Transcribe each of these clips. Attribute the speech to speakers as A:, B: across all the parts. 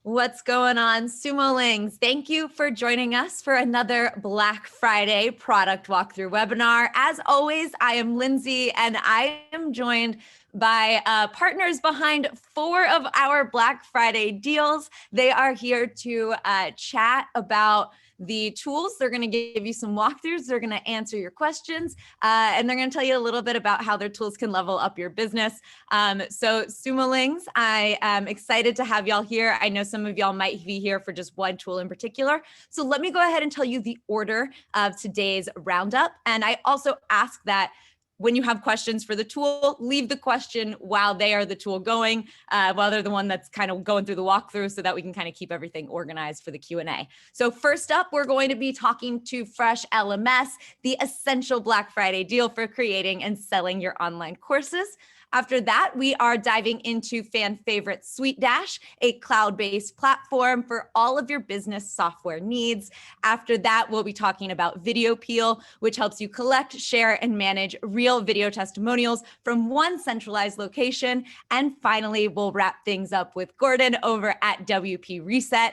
A: What's going on, Sumolings? Thank you for joining us for another Black Friday product walkthrough webinar. As always, I am Lindsay and I am joined by partners behind 4 of our Black Friday deals. They are here to chat about the tools. They're going to give you some walkthroughs. They're going to answer your questions, and they're going to tell you a little bit about how their tools can level up your business. So Sumolings, I am excited to have y'all here. I know some of y'all might be here for just one tool in particular. So let me go ahead and tell you the order of today's roundup. And I also ask that when you have questions for the tool, leave the question while they are the tool going, while they're the one that's kind of going through the walkthrough so that we can kind of keep everything organized for the Q&A. So first up, we're going to be talking to Fresh LMS, the essential Black Friday deal for creating and selling your online courses. After that, we are diving into fan favorite SuiteDash, a cloud-based platform for all of your business software needs. After that, we'll be talking about VideoPeel, which helps you collect, share, and manage real video testimonials from one centralized location. And finally, we'll wrap things up with Gordan over at WP Reset,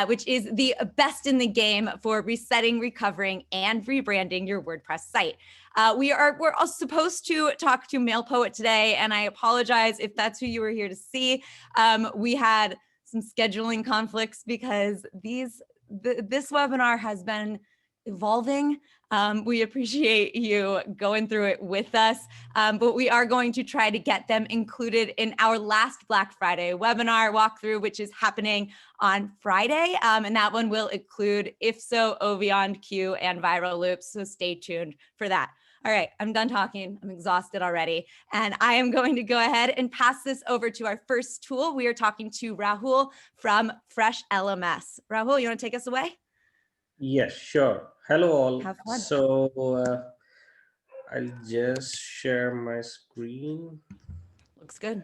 A: which is the best in the game for resetting, recovering, and rebranding your WordPress site. We're all supposed to talk to Mail Poet today, and I apologize if that's who you were here to see. We had some scheduling conflicts because this webinar has been evolving. We appreciate you going through it with us, but we are going to try to get them included in our last Black Friday webinar walkthrough, which is happening on Friday. And that one will include If So, O Beyond Q, and Viral Loops. So stay tuned for that. All right, I'm done talking. I'm exhausted already. And I am going to go ahead and pass this over to our first tool. We are talking to Rahul from Fresh LMS. Rahul, you want to take us away?
B: Yes, sure. Hello all.
A: Have fun.
B: So I'll just share my screen.
A: Looks good.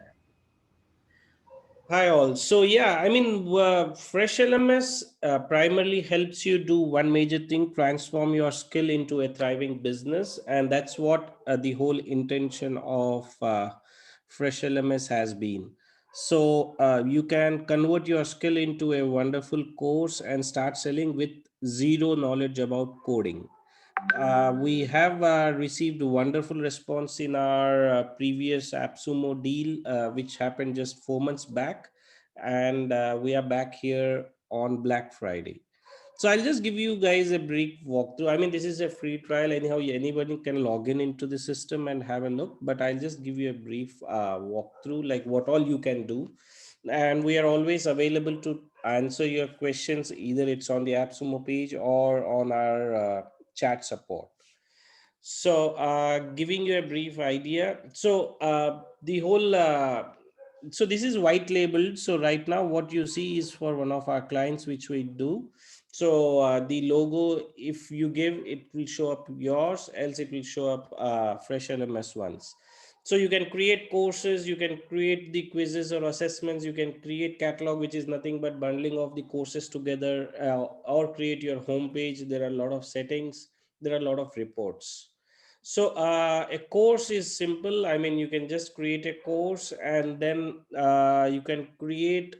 B: Hi all. So yeah, I mean, Fresh LMS primarily helps you do one major thing: transform your skill into a thriving business, and that's what the whole intention of Fresh LMS has been. So you can convert your skill into a wonderful course and start selling with zero knowledge about coding. We have received a wonderful response in our previous AppSumo deal, which happened just 4 months back. And we are back here on Black Friday. So I'll just give you guys a brief walkthrough. I mean, this is a free trial. Anyhow, anybody can log in into the system and have a look. But I'll just give you a brief walkthrough, like what all you can do. And we are always available to answer your questions. Either it's on the AppSumo page or on our chat support. So giving you a brief idea. So the whole, so this is white labeled. So right now what you see is for one of our clients, which we do. So the logo, if you give, it will show up yours, else it will show up Fresh LMS ones. So you can create courses, you can create the quizzes or assessments, you can create catalog, which is nothing but bundling of the courses together, or create your homepage. There are a lot of settings, there are a lot of reports. So a course is simple. I mean, you can just create a course, and then you can create,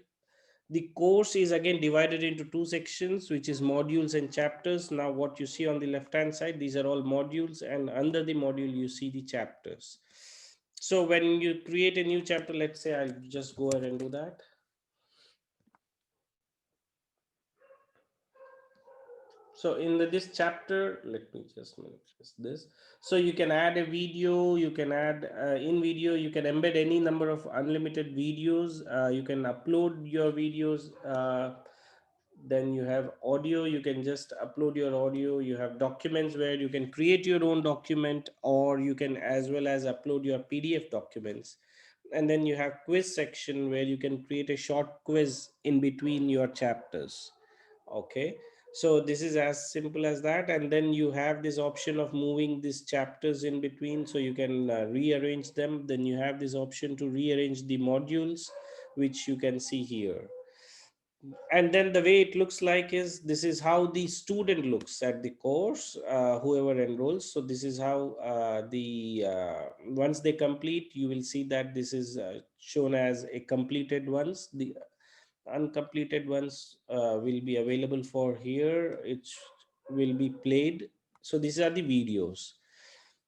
B: the course is again divided into 2 sections, which is modules and chapters. Now what you see on the left hand side, these are all modules, and under the module you see the chapters. So when you create a new chapter, let's say I'll just go ahead and do that. So in this chapter, let me just manifest this. So you can add a video, you can add in video, you can embed any number of unlimited videos. You can upload your videos. Then you have audio, you can just upload your audio. You have documents where you can create your own document, or you can as well as upload your PDF documents. And then you have quiz section where you can create a short quiz in between your chapters. Okay, so this is as simple as that. And then you have this option of moving these chapters in between, so you can rearrange them. Then you have this option to rearrange the modules, which you can see here. And then the way it looks like is, this is how the student looks at the course, whoever enrolls. So this is how once they complete, you will see that this is shown as a completed ones. uncompleted ones will be available for here. It will be played. So these are the videos.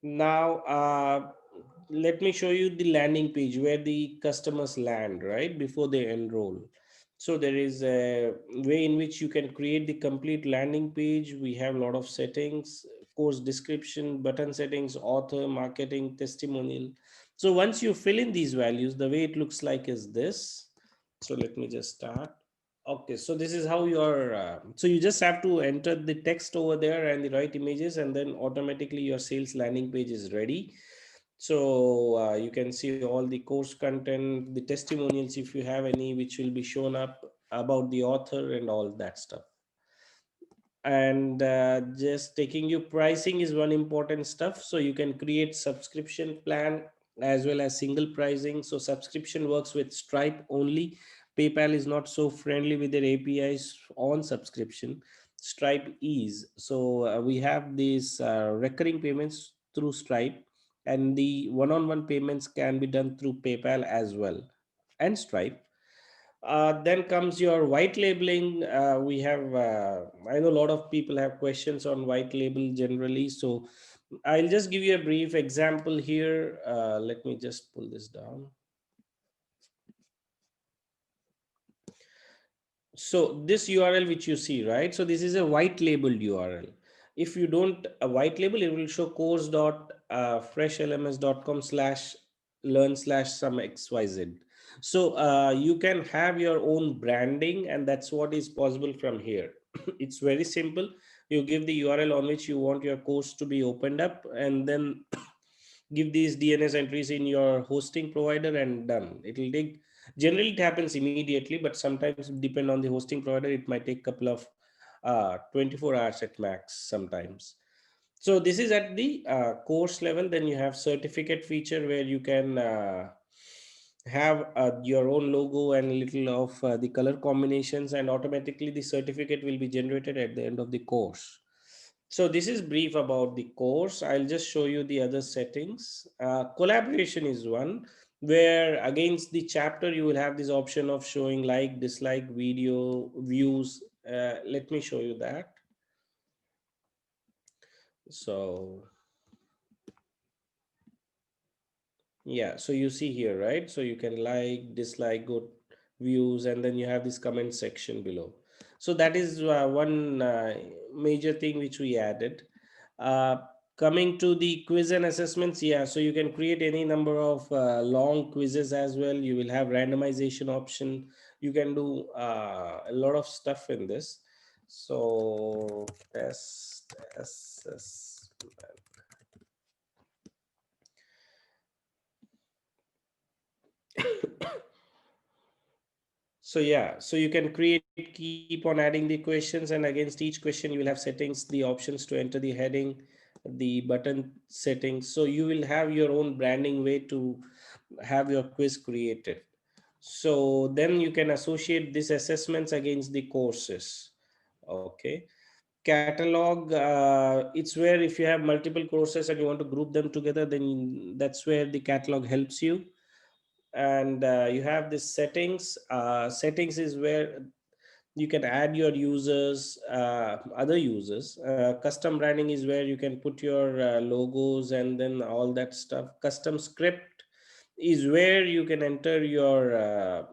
B: Now let me show you the landing page where the customers land right before they enroll. So there is a way in which you can create the complete landing page. We have a lot of settings: course description, button settings, author, marketing, testimonial. So once you fill in these values, the way it looks like is this. So let me just start. Okay, so this is how your so you just have to enter the text over there and the right images, and then automatically your sales landing page is ready. So you can see all the course content, the testimonials if you have any, which will be shown up about the author and all that stuff. And just taking you pricing is one important stuff. So you can create subscription plan as well as single pricing. So subscription works with Stripe only. PayPal is not so friendly with their APIs on subscription. Stripe is. So we have these recurring payments through Stripe, and the one-on-one payments can be done through PayPal as well and Stripe. Then comes your white labeling. We have, I know a lot of people have questions on white label generally. So I'll just give you a brief example here. Let me just pull this down. So this URL which you see, right? So this is a white labeled URL. If you don't a white label, it will show course.freshlms.com slash learn slash some xyz. So you can have your own branding, and that's what is possible from here. It's very simple. You give the URL on which you want your course to be opened up, and then give these DNS entries in your hosting provider, and done. It will take, generally it happens immediately, but sometimes depend on the hosting provider, it might take couple of 24 hours at max sometimes. So this is at the course level. Then you have certificate feature where you can have your own logo and little of the color combinations, and automatically the certificate will be generated at the end of the course. So this is brief about the course. I'll just show you the other settings. Collaboration is one where against the chapter you will have this option of showing like, dislike, video, views. Let me show you that. So yeah, so you see here, right? So you can like, dislike, go views, and then you have this comment section below. So that is one major thing which we added. uh, Coming to the quiz and assessments, yeah, so you can create any number of long quizzes as well. You will have randomization option. You can do a lot of stuff in this. So test assessment. So yeah, so you can create, keep on adding the questions, and against each question you will have settings, the options to enter the heading, the button settings. So you will have your own branding way to have your quiz created. So then you can associate these assessments against the courses. Okay. Catalog, it's where if you have multiple courses and you want to group them together, then that's where the catalog helps you. And you have this settings. Settings is where you can add your users, other users. Custom branding is where you can put your logos and then all that stuff. Custom script is where you can enter your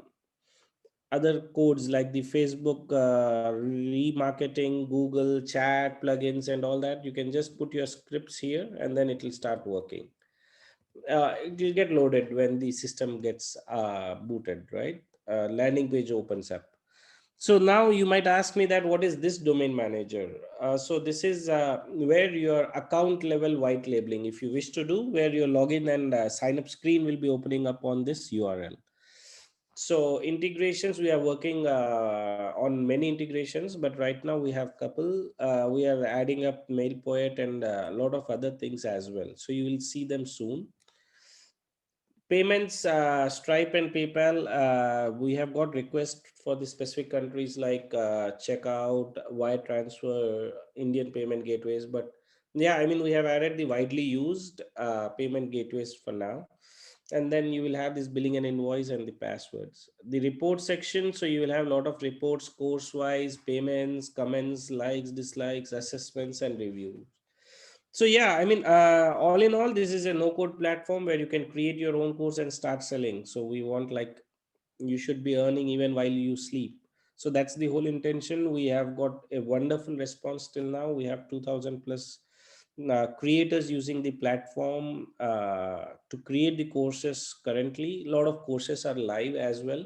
B: other codes like the Facebook remarketing, Google chat plugins and all that. You can just put your scripts here, and then it will start working. It will get loaded when the system gets booted, right? Landing page opens up. So now you might ask me that what is this domain manager? So this is where your account level white labeling, if you wish to do, where your login and sign up screen will be opening up on this URL. So integrations, we are working on many integrations, but right now we have couple. We are adding up MailPoet and a lot of other things as well. So you will see them soon. Payments, Stripe and PayPal, we have got requests for the specific countries like checkout, wire transfer, Indian payment gateways. But yeah, I mean, we have added the widely used payment gateways for now. And then you will have this billing and invoice and the passwords. The report section, so you will have a lot of reports, course wise, payments, comments, likes, dislikes, assessments, and reviews. So yeah, I mean, all in all, this is a no code platform where you can create your own course and start selling. So we want, like, you should be earning even while you sleep. So that's the whole intention. We have got a wonderful response till now. We have 2000 plus creators using the platform to create the courses. Currently a lot of courses are live as well.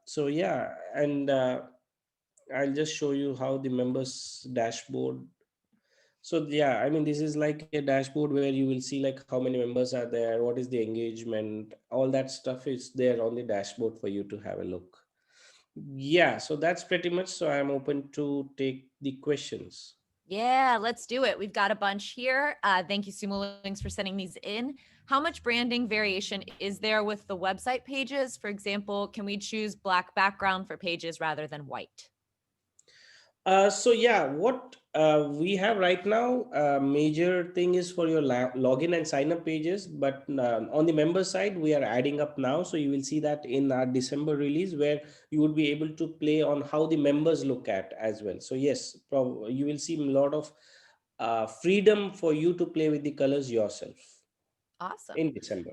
B: So yeah, and I'll just show you how the members dashboard. So yeah, I mean, this is like a dashboard where you will see like how many members are there, what is the engagement, all that stuff is there on the dashboard for you to have a look. Yeah, so that's pretty much. So I'm open to take the questions.
A: Yeah, let's do it. We've got a bunch here. Thank you, Sumo Links, for sending these in. How much branding variation is there with the website pages? For example, can we choose black background for pages rather than white?
B: So yeah, what we have right now, major thing is for your login and sign up pages. But on the member side, we are adding up now. So you will see that in our December release, where you would be able to play on how the members look at as well. So yes, you will see a lot of freedom for you to play with the colors yourself
A: Awesome.
B: in December.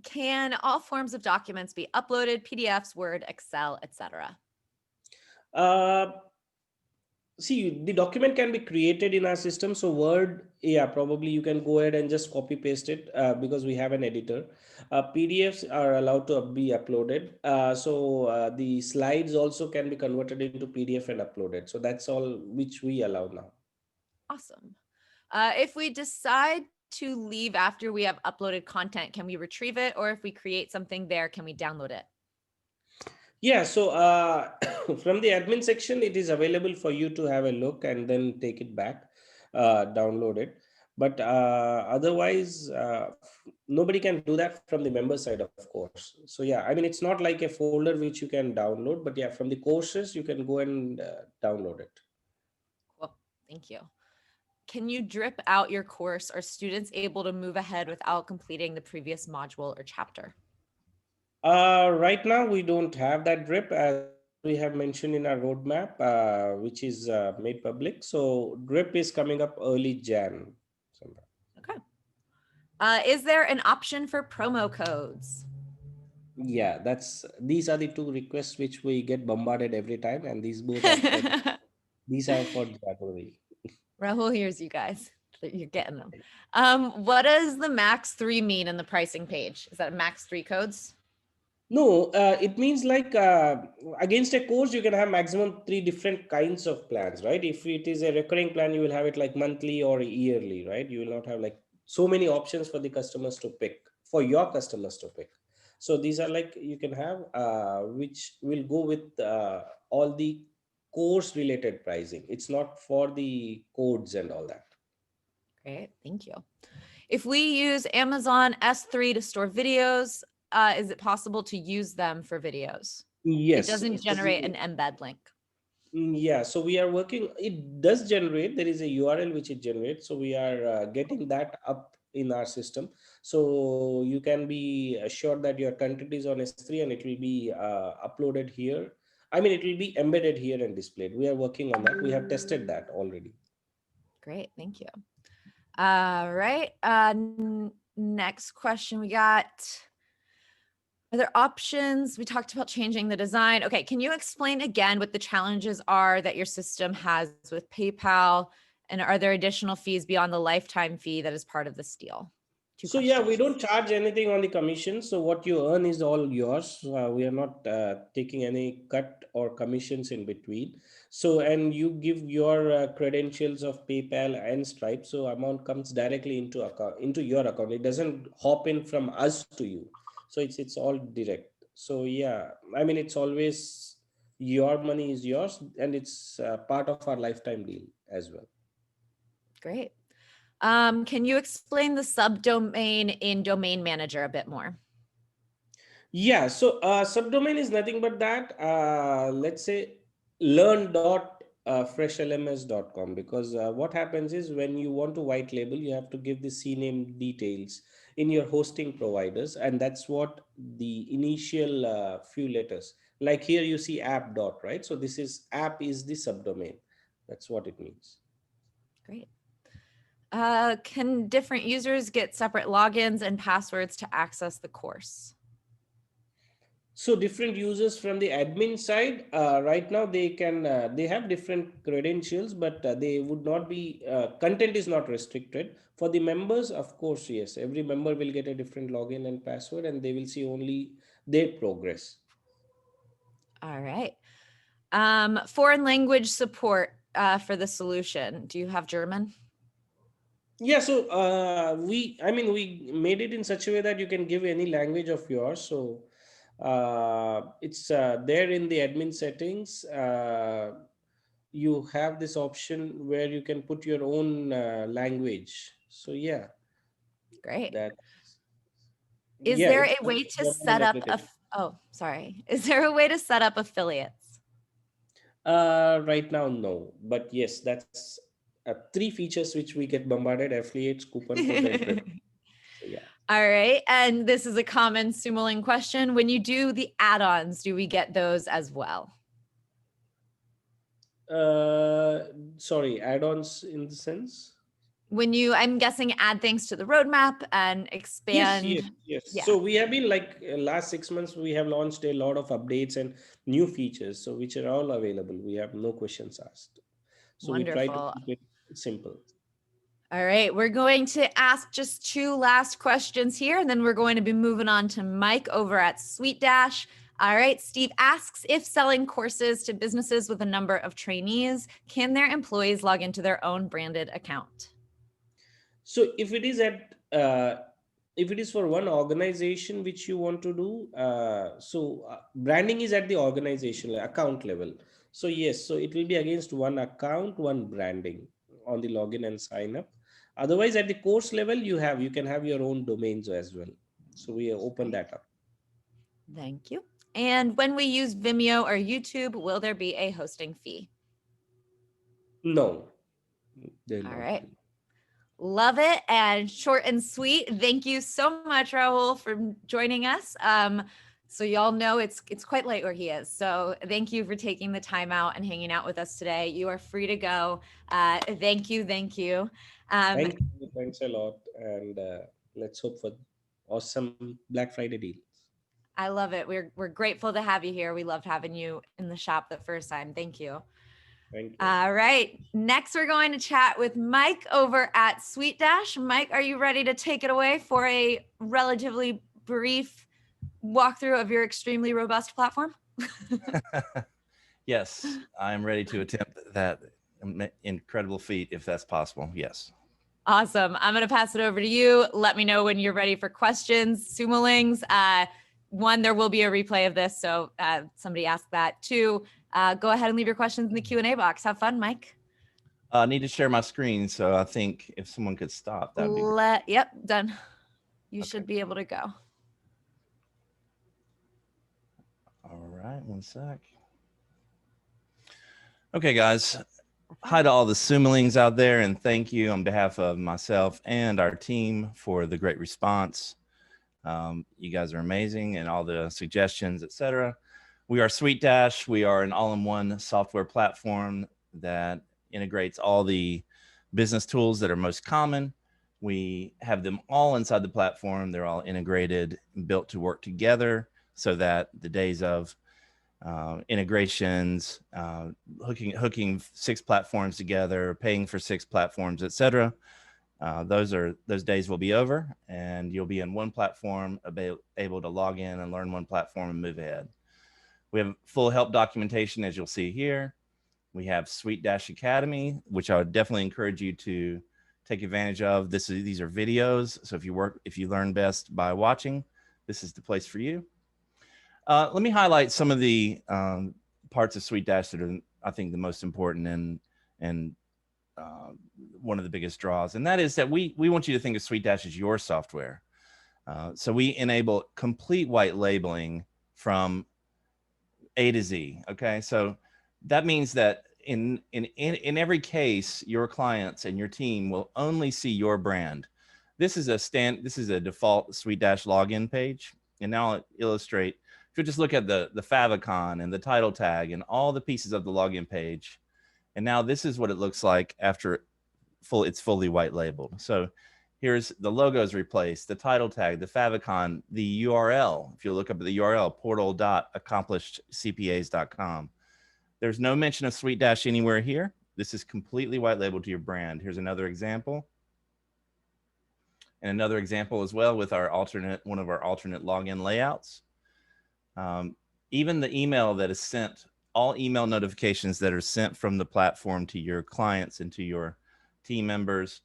A: Can all forms of documents be uploaded, PDFs, Word, Excel, etc.?
B: Uh, See, the document can be created in our system. So Word, yeah, probably you can go ahead and just copy paste it because we have an editor. PDFs are allowed to be uploaded. So the slides also can be converted into PDF and uploaded. So that's all which we allow now.
A: Awesome. If we decide to leave after we have uploaded content, can we retrieve it? Or if we create something there, can we download it?
B: Yeah, so from the admin section, it is available for you to have a look and then take it back, download it. But otherwise, nobody can do that from the member side, of course. So yeah, I mean, it's not like a folder which you can download, but yeah, from the courses, you can go and download it.
A: Cool. Thank you. Can you drip out your course? Are students able to move ahead without completing the previous module or chapter?
B: Right now, we don't have that drip as we have mentioned in our roadmap, which is made public. So drip is coming up early Jan. Sometime.
A: Okay. Is there an option for promo codes?
B: Yeah, these are the two requests which we get bombarded every time, and these both are for these are for January.
A: Rahul hears you guys. You're getting them. What does the max 3 mean in the pricing page? Is that max 3 codes?
B: No, it means like against a course, you can have maximum three different kinds of plans, right? If it is a recurring plan, you will have it like monthly or yearly, right? You will not have like so many options for the customers to pick, for your customers to pick. So these are like you can have which will go with all the course related pricing. It's not for the codes and all that.
A: Great, thank you. If we use Amazon S3 to store videos, is it possible to use them for videos? It
B: Yes.
A: doesn't
B: So
A: generate an embed link.
B: Yeah, so we are working. It does generate. There is a URL which it generates. So we are getting that up in our system. So you can be assured that your content is on S3 and it will be uploaded here. I mean, it will be embedded here and displayed. We are working on that. We have tested that already.
A: Great, thank you. All right. Next question we got. Are there options? We talked about changing the design. Okay, can you explain again what the challenges are that your system has with PayPal? And are there additional fees beyond the lifetime fee that is part of this deal? Two
B: So yeah, we
A: questions.
B: don't charge anything on the commission. So what you earn is all yours. We are not taking any cut or commissions in between. So and you give your credentials of PayPal and Stripe. So amount comes directly into your account. It doesn't hop in from us to you. So it's all direct. So yeah, I mean it's always your money is yours, and it's part of our lifetime deal as well.
A: Great. Can you explain the subdomain in Domain Manager a bit more?
B: Yeah, so subdomain is nothing but that. Let's say learn.freshlms.com, because what happens is when you want to white label, you have to give the CNAME details. in your hosting providers, and that's what the initial few letters, like here you see app dot, right? So this is app is the subdomain. That's what it means.
A: Great. Can different users get separate logins and passwords to access the course?
B: So different users from the admin side, right now they can they have different credentials, but they would not be content is not restricted. For the members, of course, yes, every member will get a different login and password, and they will see only their progress.
A: All right. Foreign language support for the solution. Do you have German?
B: Yeah, so I mean, we made it in such a way that you can give any language of yours. So it's there in the admin settings. You have this option where you can put your own language. So yeah,
A: Great.
B: that
A: Is
B: yeah,
A: there
B: it's
A: a way to
B: German
A: set
B: is
A: up
B: applicable.
A: oh, sorry. Is there a way to set up affiliates?
B: Right now, no, but yes, that's three features which we get bombarded: affiliates, coupon code, and rep. So yeah.
A: All right. And this is a common Sumoling question. When you do the add-ons, do we get those as well?
B: Uh, Sorry, add-ons in the sense.
A: When you, I'm guessing, add things to the roadmap and
B: Yes, yes,
A: expand.
B: yes.
A: Yeah,
B: So we have been like last 6 months, we have launched a lot of updates and new features, so which are all available. We have no questions asked. So we try to
A: wonderful.
B: keep it simple.
A: All right, we're going to ask just two last questions here, and then we're going to be moving on to Mike over at SuiteDash. All right, Steve asks if selling courses to businesses with a number of trainees, can their employees log into their own branded account?
B: So if it is for one organization which you want to do, branding is at the organization account level. So yes, so it will be against one account, one branding on the login and sign up. Otherwise, at the course level, you can have your own domains as well. So we open
A: Great.
B: that up.
A: Thank you. And when we use Vimeo or YouTube, will there be a hosting fee?
B: No, they'll
A: All
B: not
A: right.
B: be.
A: Love it and short and sweet. Thank you so much, Raul, for joining us. So y'all know it's quite late where he is. So thank you for taking the time out and hanging out with us today. You are free to go. Thank you, thank you.
B: Thanks a lot, and let's hope for awesome Black Friday deals.
A: I love it. We're grateful to have you here. We loved having you in the shop the first time. Thank you.
B: Thank you.
A: All right. Next, we're going to chat with Mike over at SuiteDash. Mike, are you ready to take it away for a relatively brief walkthrough of your extremely robust platform?
C: Yes, I'm ready to attempt that incredible feat if that's possible. Yes.
A: Awesome. I'm going to pass it over to you. Let me know when you're ready for questions. Sumolings. One, there will be a replay of this, so somebody asked that. Two, go ahead and leave your questions in the Q&A box. Have fun, Mike.
C: I need to share my screen, so I think if someone could stop, that would be great.
A: Yep, done. You
C: Okay.
A: should be able to go.
C: All right, one sec. Okay, guys. Hi to all the Sumolings out there, and thank you on behalf of myself and our team for the great response. You guys are amazing, and all the suggestions, etc. We are SuiteDash. We are an all-in-one software platform that integrates all the business tools that are most common. We have them all inside the platform. They're all integrated and built to work together so that the days of integrations, hooking 6 platforms together, paying for 6 platforms, etc. Those days will be over, and you'll be in one platform, able to log in and learn one platform and move ahead. We have full help documentation, as you'll see here. We have SuiteDash Academy, which I would definitely encourage you to take advantage of. These are videos, so if you learn best by watching, this is the place for you. Let me highlight some of the parts of SuiteDash that are, I think, the most important and one of the biggest draws, and that is that we want you to think of SuiteDash as your software. So we enable complete white labeling from A to Z. Okay, so that means that in every case, your clients and your team will only see your brand. This is a default SuiteDash login page. And now I'll illustrate, if you just look at the favicon and the title tag and all the pieces of the login page. And now this is what it looks like after it's fully white labeled. So here's the logos replaced, the title tag, the favicon, the URL. If you look up at the URL, portal.accomplishedcpas.com. There's no mention of SuiteDash anywhere here. This is completely white labeled to your brand. Here's another example. And another example as well with one of our alternate login layouts. Even the email that is sent, all email notifications that are sent from the platform to your clients and to your team members,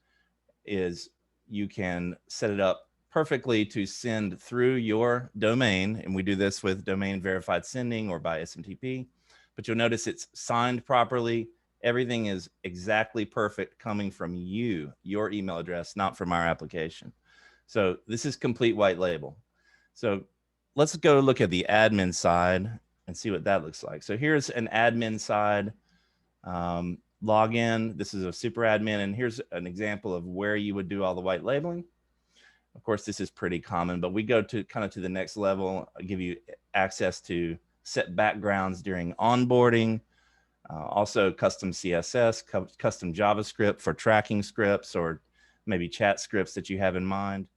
C: you can set it up perfectly to send through your domain. And we do this with domain verified sending or by SMTP, but you'll notice it's signed properly. Everything is exactly perfect coming from you, your email address, not from our application. So this is complete white label. So let's go look at the admin side and see what that looks like. So here's an admin side login. This is a super admin, and here's an example of where you would do all the white labeling. Of course, this is pretty common, but we go to kind of to the next level. I'll give you access to set backgrounds during onboarding. Also custom CSS, custom JavaScript for tracking scripts or maybe chat scripts that you have in mind.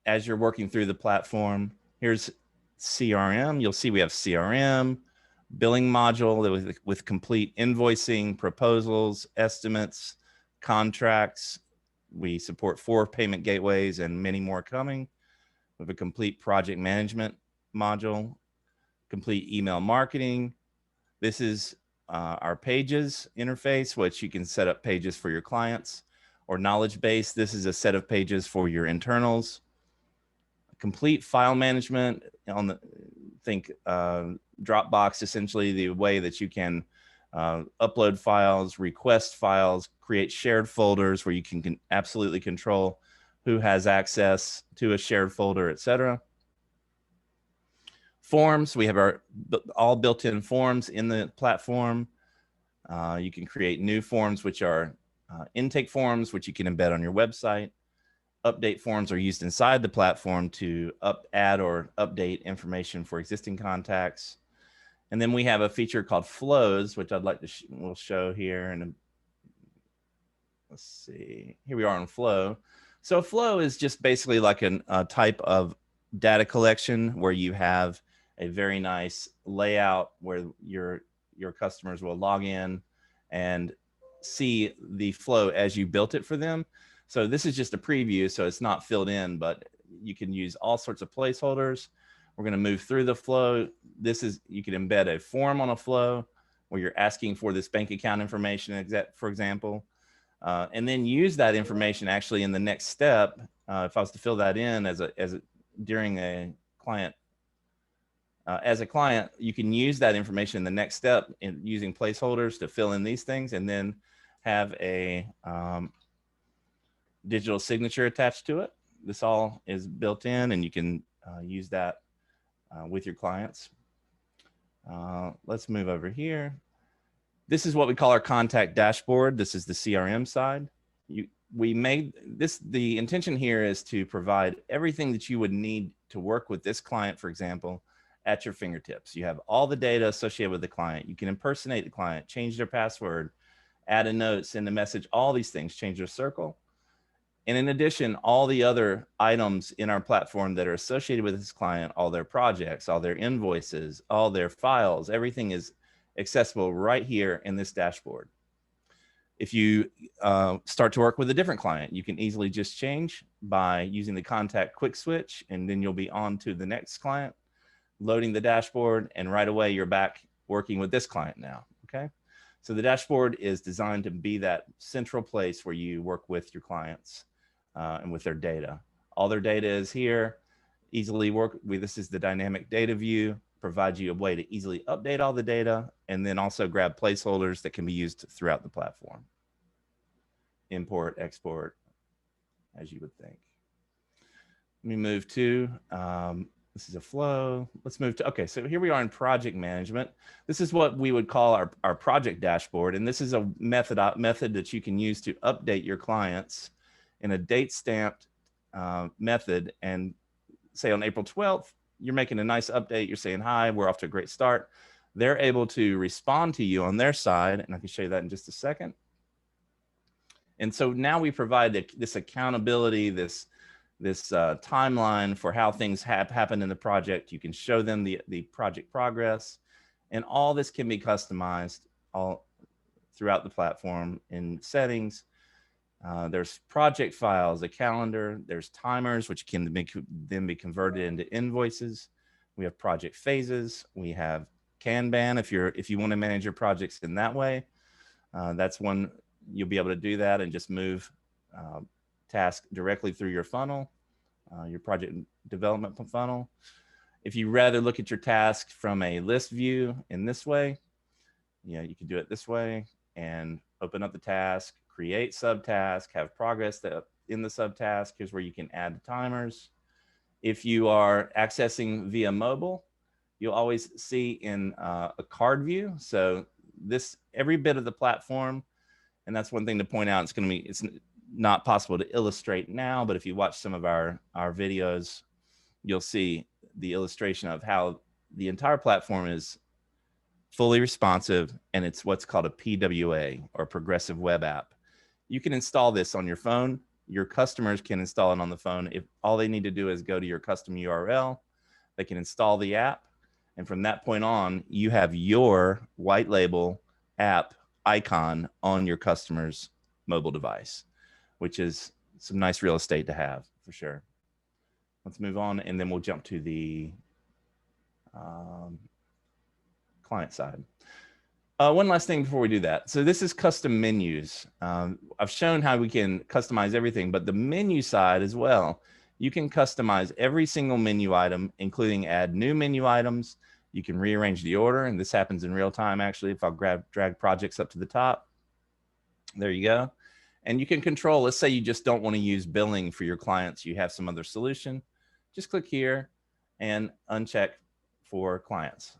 C: As you're working through the platform, here's CRM. You'll see we have CRM, billing module with complete invoicing, proposals, estimates, contracts. We support 4 payment gateways and many more coming. We have a complete project management module, complete email marketing. This is our pages interface, which you can set up pages for your clients, or knowledge base. This is a set of pages for your internals. Complete file management on the Dropbox, essentially the way that you can upload files, request files, create shared folders where you can absolutely control who has access to a shared folder, etc. Forms, we have our all built-in forms in the platform. You can create new forms, which are intake forms, which you can embed on your website. Update forms are used inside the platform to add or update information for existing contacts. And then we have a feature called flows, which I'd like to we'll show here. And let's see, here we are on flow. So flow is just basically like a type of data collection where you have a very nice layout where your customers will log in and see the flow as you built it for them. So this is just a preview, so it's not filled in, but you can use all sorts of placeholders. We're going to move through the flow. You can embed a form on a flow where you're asking for this bank account information, for example, and then use that information actually in the next step. If I was to fill that in during a client, as a client, you can use that information in the next step in using placeholders to fill in these things, and then have a digital signature attached to it. This all is built in, and you can use that with your clients. Let's move over here. This is what we call our contact dashboard. This is the CRM side. We made this, the intention here is to provide everything that you would need to work with this client, for example, at your fingertips. You have all the data associated with the client. You can impersonate the client, change their password, add a note, send a message, all these things, change their circle. And in addition, all the other items in our platform that are associated with this client, all their projects, all their invoices, all their files, everything is accessible right here in this dashboard. If you start to work with a different client, you can easily just change by using the contact quick switch, and then you'll be on to the next client, loading the dashboard, and right away you're back working with this client now, okay? So the dashboard is designed to be that central place where you work with your clients and with their data. All their data is here, easily work with. This is the dynamic data view, provides you a way to easily update all the data, and then also grab placeholders that can be used throughout the platform. Import, export, as you would think. Let me move to, this is a flow. Let's move to, okay, so here we are in project management. This is what we would call our project dashboard. And this is a method that you can use to update your clients in a date stamped method, and say on April 12th, you're making a nice update. You're saying, hi, we're off to a great start. They're able to respond to you on their side. And I can show you that in just a second. And so now we provide this accountability, this timeline for how things have happened in the project. You can show them the project progress, and all this can be customized all throughout the platform in settings. There's project files, a calendar, there's timers, which can then be converted into invoices. We have project phases. We have Kanban if you want to manage your projects in that way. That's one you'll be able to do that and just move tasks directly through your funnel, your project development funnel. If you rather look at your task from a list view in this way, you can do it this way and open up the task, create subtask, have progress in the subtask. Here's where you can add the timers. If you are accessing via mobile, you'll always see in a card view. So every bit of the platform, and that's one thing to point out, it's not possible to illustrate now, but if you watch some of our videos, you'll see the illustration of how the entire platform is fully responsive, and it's what's called a PWA, or progressive web app. You can install this on your phone. Your customers can install it on the phone. If all they need to do is go to your custom URL, they can install the app. And from that point on, you have your white label app icon on your customer's mobile device, which is some nice real estate to have for sure. Let's move on, and then we'll jump to the client side. One last thing before we do that. So this is custom menus. I've shown how we can customize everything, but the menu side as well, you can customize every single menu item, including add new menu items. You can rearrange the order, and this happens in real time, actually. If I'll drag projects up to the top, there you go. And you can control, let's say you just don't want to use billing for your clients. You have some other solution. Just click here and uncheck for clients.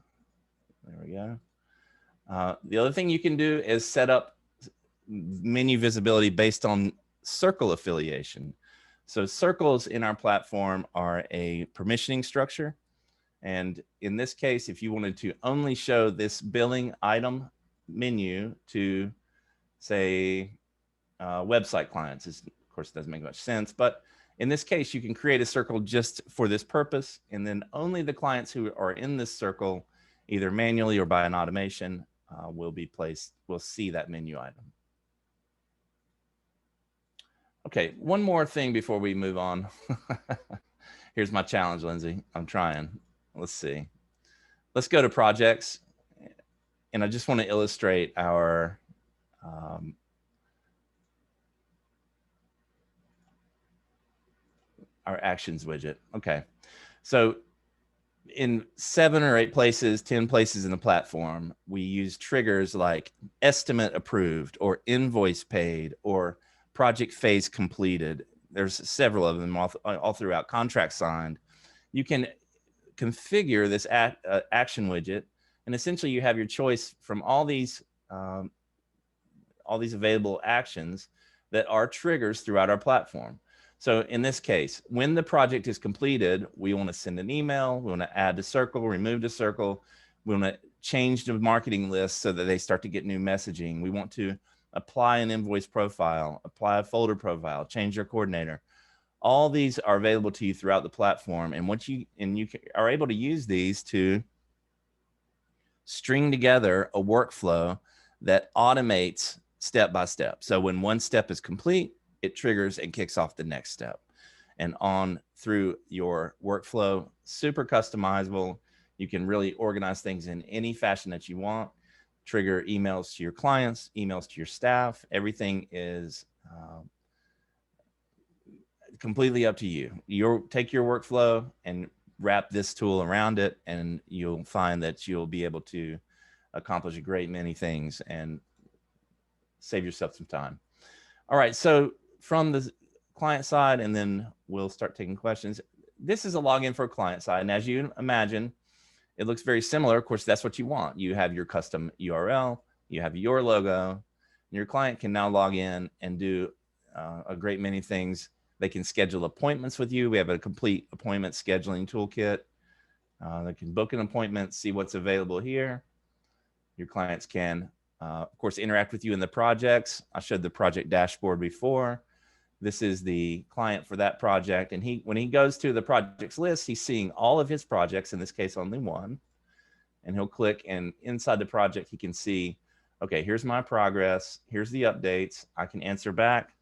C: There we go. The other thing you can do is set up menu visibility based on circle affiliation. So circles in our platform are a permissioning structure. And in this case, if you wanted to only show this billing item menu to, say, website clients, of course, it doesn't make much sense. But in this case, you can create a circle just for this purpose. And then only the clients who are in this circle, either manually or by an automation, will see that menu item. Okay, one more thing before we move on. Here's my challenge, Lindsay. I'm trying. Let's see. Let's go to projects. And I just want to illustrate our actions widget. Okay, so in 7 or 8 places, 10 places in the platform, we use triggers like estimate approved or invoice paid or project phase completed. There's several of them all throughout, contract signed. You can configure this action widget, and essentially you have your choice from all these available actions that are triggers throughout our platform. So in this case, when the project is completed, we want to send an email, we want to add the circle, remove the circle, we want to change the marketing list so that they start to get new messaging. We want to apply an invoice profile, apply a folder profile, change your coordinator. All these are available to you throughout the platform. And you are able to use these to string together a workflow that automates step by step. So when one step is complete, it triggers and kicks off the next step and on through your workflow. Super customizable. You can really organize things in any fashion that you want. Trigger emails to your clients, emails to your staff. Everything is completely up to you. You'll take your workflow and wrap this tool around it, and you'll find that you'll be able to accomplish a great many things and save yourself some time. All right, so from the client side, and then we'll start taking questions. This is a login for client side, and as you imagine, it looks very similar. Of course, that's what you want. You have your custom URL, you have your logo, and your client can now log in and do a great many things. They can schedule appointments with you. We have a complete appointment scheduling toolkit. They can book an appointment, see what's available here. Your clients can, of course, interact with you in the projects. I showed the project dashboard before. This is the client for that project. And when he goes to the projects list, he's seeing all of his projects, in this case, only one. And he'll click, and inside the project, he can see, okay, here's my progress. Here's the updates. I can answer back,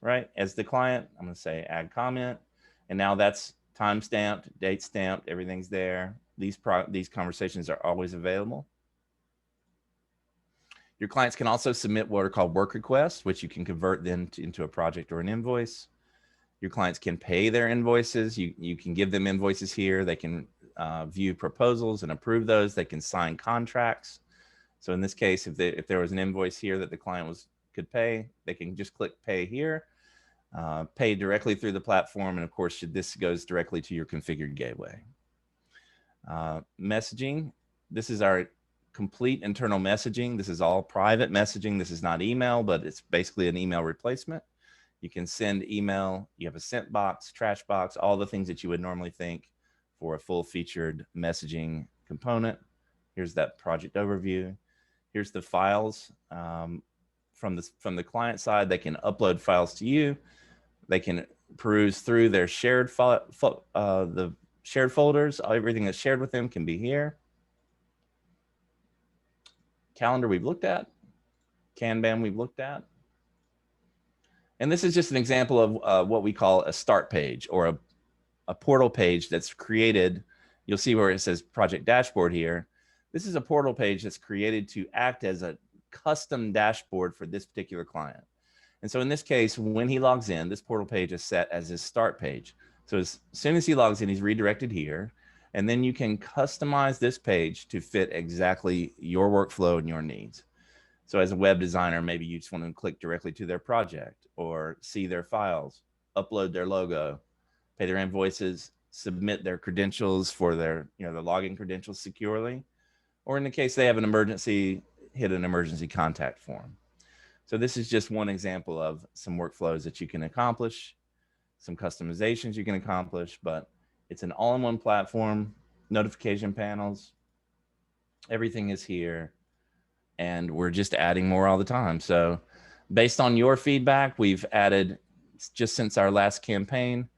C: right? As the client, I'm going to say add comment. And now that's time stamped, date stamped, everything's there. These conversations are always available. Your clients can also submit what are called work requests, which you can convert then into a project or an invoice. Your clients can pay their invoices. You can give them invoices here. They can view proposals and approve those. They can sign contracts. So in this case, if there was an invoice here that the client could pay, they can just click pay here, pay directly through the platform. And of course, this goes directly to your configured gateway. Messaging, this is our complete internal messaging. This is all private messaging. This is not email, but it's basically an email replacement. You can send email. You have a sent box, trash box, all the things that you would normally think for a full featured messaging component. Here's that project overview. Here's the files from the client side. They can upload files to you. They can peruse through their shared the shared folders. Everything that's shared with them can be here. Calendar we've looked at. Kanban we've looked at. And this is just an example of what we call a start page, or a portal page that's created. You'll see where it says project dashboard here. This is a portal page that's created to act as a custom dashboard for this particular client. And so in this case, when he logs in, this portal page is set as his start page. So as soon as he logs in, he's redirected here. And then you can customize this page to fit exactly your workflow and your needs. So as a web designer, maybe you just want to click directly to their project, or see their files, upload their logo, pay their invoices, submit their credentials for their, their login credentials securely. Or in the case they have an emergency, hit an emergency contact form. So this is just one example of some workflows that you can accomplish, some customizations you can accomplish, but it's an all-in-one platform, notification panels, everything is here, and we're just adding more all the time. So based on your feedback, we've added, just since our last campaign,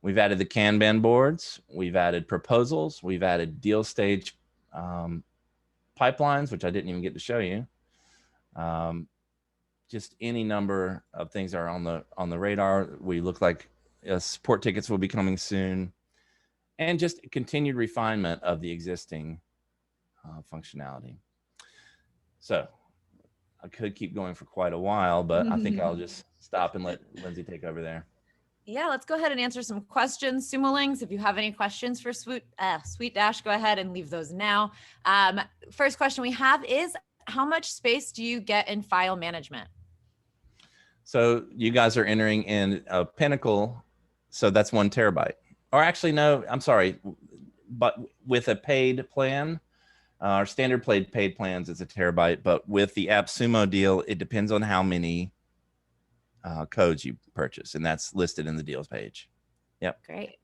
C: we've added the Kanban boards, we've added proposals, we've added deal stage pipelines, which I didn't even get to show you. Just any number of things are on the radar. We look like support tickets will be coming soon, and just continued refinement of the existing functionality. So I could keep going for quite a while, but I think I'll just stop and let Lindsay take over there.
A: Yeah, let's go ahead and answer some questions. Sumolings, if you have any questions for SuiteDash, go ahead and leave those now. First question we have is, how much space do you get in file management?
C: So you guys are entering in a Pinnacle, so that's 1 terabyte. Or actually, no, I'm sorry, but with a paid plan, our standard paid plans is 1 terabyte, but with the AppSumo deal, it depends on how many codes you purchase, and that's listed in the deals page. Yep.
A: Great.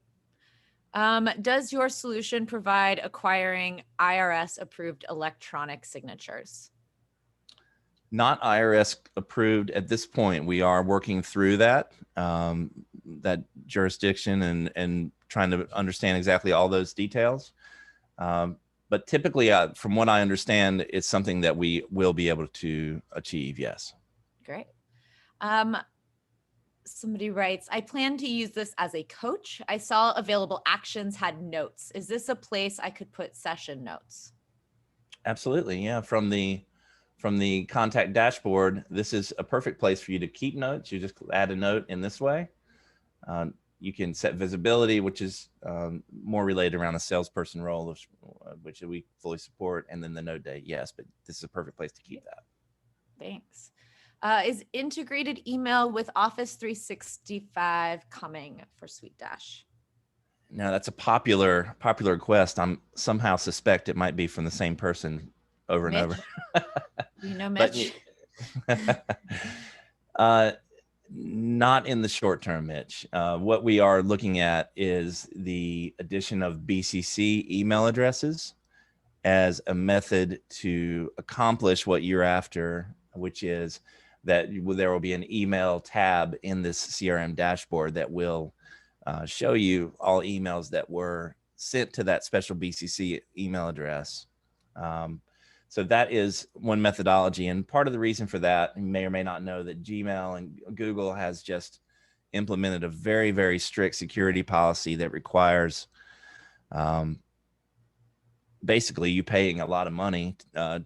A: Does your solution provide acquiring IRS approved electronic signatures?
C: Not IRS approved at this point. We are working through that jurisdiction and trying to understand exactly all those details. But typically, from what I understand, it's something that we will be able to achieve. Yes.
A: Great. Somebody writes, I plan to use this as a coach. I saw available actions had notes. Is this a place I could put session notes?
C: Absolutely. Yeah. From the contact dashboard, this is a perfect place for you to keep notes. You just add a note in this way. You can set visibility, which is more related around a salesperson role, which we fully support. And then the note date. Yes, but this is a perfect place to keep that. Thanks.
A: Is integrated email with Office 365 coming for SuiteDash?
C: No, that's a popular request. I'm somehow suspect it might be from the same person over and over.
A: You know, Mitch.
C: Not in the short term, Mitch. What we are looking at is the addition of BCC email addresses as a method to accomplish what you're after, which is that there will be an email tab in this CRM dashboard that will show you all emails that were sent to that special BCC email address. So that is one methodology. And part of the reason for that, you may or may not know that Gmail and Google has just implemented a very, very strict security policy that requires basically you paying a lot of money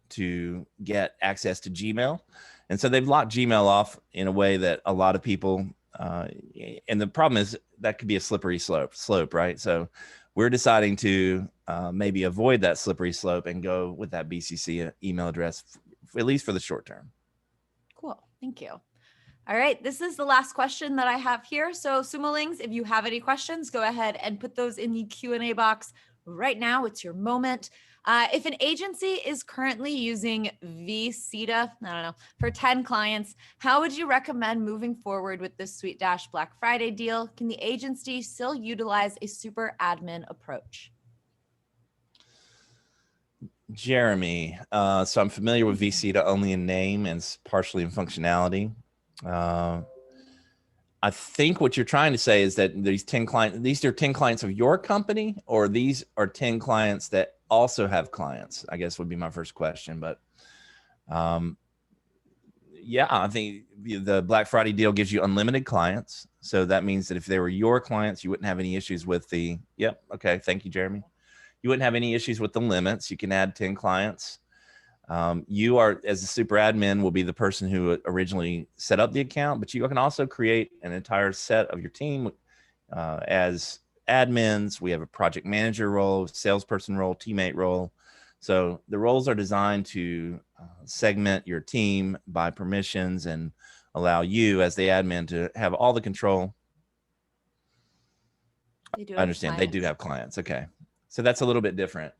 C: to get access to Gmail. And so they've locked Gmail off in a way that a lot of people, and the problem is that could be a slippery slope, right? So we're deciding to maybe avoid that slippery slope and go with that BCC email address, at least for the short term.
A: Cool. Thank you. All right. This is the last question that I have here. So Sumolings, if you have any questions, go ahead and put those in the Q&A box right now. It's your moment. If an agency is currently using VCETA, I don't know, for 10 clients, how would you recommend moving forward with this SuiteDash Black Friday deal? Can the agency still utilize a super admin approach?
C: Jeremy, so I'm familiar with VCETA only in name and partially in functionality. I think what you're trying to say is that these 10 clients, these are 10 clients of your company, or these are 10 clients that also have clients, I guess would be my first question. But yeah, I think the Black Friday deal gives you unlimited clients. So that means that if they were your clients, you wouldn't have any issues with the, yep. Okay. Thank you, Jeremy. You wouldn't have any issues with the limits. You can add 10 clients. You are, as a super admin, will be the person who originally set up the account, but you can also create an entire set of your team as admins. We have a project manager role, salesperson role, teammate role. So the roles are designed to segment your team by permissions and allow you as the admin to have all the control. I understand they do have clients. Okay. So that's a little bit different.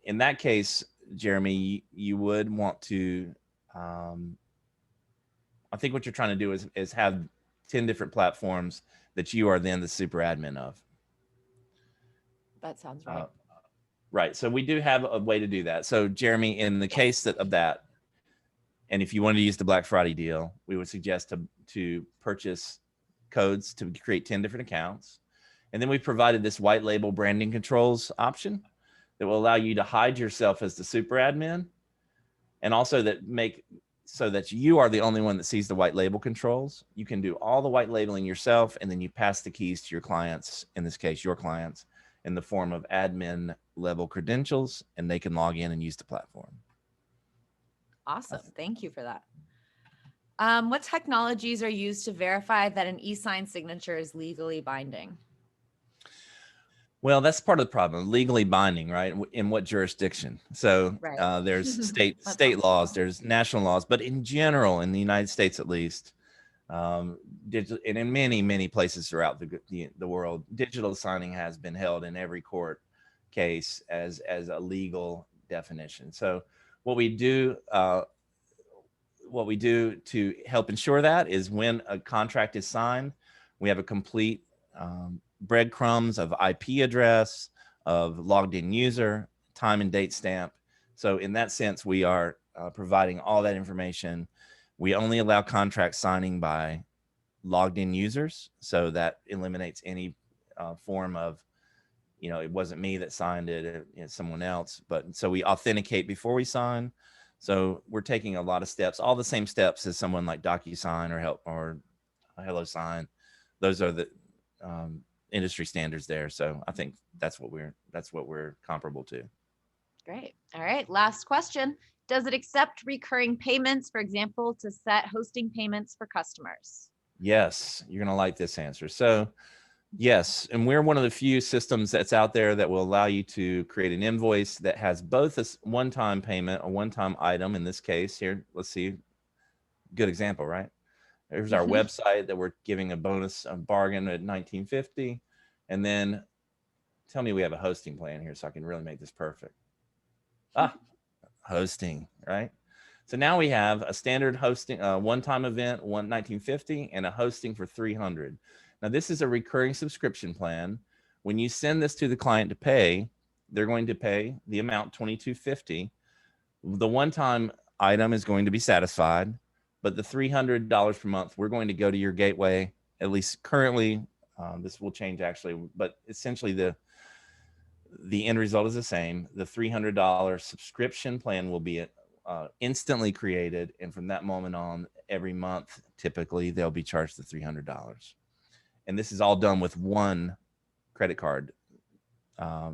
C: In that case, Jeremy, you would want to, I think what you're trying to do is have 10 different platforms that you are then the super admin of.
A: That sounds right.
C: Right. So we do have a way to do that. So Jeremy, in the case of that, and if you wanted to use the Black Friday deal, we would suggest to purchase codes to create 10 different accounts. And then we provided this white label branding controls option that will allow you to hide yourself as the super admin, and also that so that you are the only one that sees the white label controls. You can do all the white labeling yourself, and then you pass the keys to your clients, in this case, your clients, in the form of admin level credentials, and they can log in and use the platform.
A: Awesome. Thank you for that. What technologies are used to verify that an e-sign signature is legally binding?
C: Well, that's part of the problem. Legally binding, right? In what jurisdiction? So
A: right.
C: There's state laws, there's national laws, but in general, in the United States at least, and in many places throughout the world, digital signing has been held in every court case as a legal definition. So what we do to help ensure that is when a contract is signed, we have a complete breadcrumbs of IP address, of logged in user, time and date stamp. So in that sense, we are providing all that information. We only allow contract signing by logged in users. So that eliminates any form of, it wasn't me that signed it, it's someone else. But so we authenticate before we sign. So we're taking a lot of steps, all the same steps as someone like DocuSign or HelloSign. Those are the industry standards there. So I think that's what we're comparable to.
A: Great. All right. Last question. Does it accept recurring payments, for example, to set hosting payments for customers?
C: Yes, you're going to like this answer. So yes, and we're one of the few systems that's out there that will allow you to create an invoice that has both a one-time payment, a one-time item. In this case here, let's see, good example, right? Here's our website that we're giving a bonus, a bargain at $19.50. And then tell me we have a hosting plan here so I can really make this perfect. Hosting, right? So now we have a standard hosting, one-time event, 1950, and a hosting for 300. Now this is a recurring subscription plan. When you send this to the client to pay, they're going to pay the amount $22.50. The one-time item is going to be satisfied, but the $300 per month, we're going to go to your gateway. At least currently, this will change actually, but essentially the end result is the same. The $300 subscription plan will be instantly created, and from that moment on, every month, typically they'll be charged the $300. And this is all done with one credit card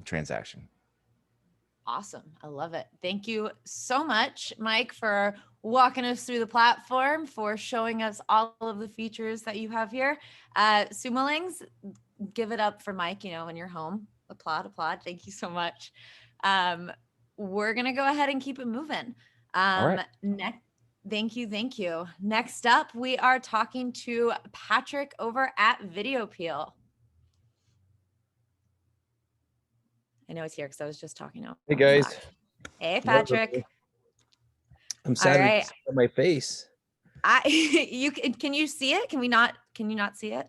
C: transaction.
A: Awesome. I love it. Thank you so much, Mike, for walking us through the platform, for showing us all of the features that you have here. Sumolings, give it up for Mike, you know, when you're home. Applaud, applaud. Thank you so much. We're going to go ahead and keep it moving.
D: All right.
A: Thank you. Next up, we are talking to Patrick over at VideoPeel. I know he's here because I was just talking to him.
D: Hey guys.
A: Hey, Patrick.
D: I'm sad
A: All right.
D: on my face.
A: Can you see it? Can you not see it?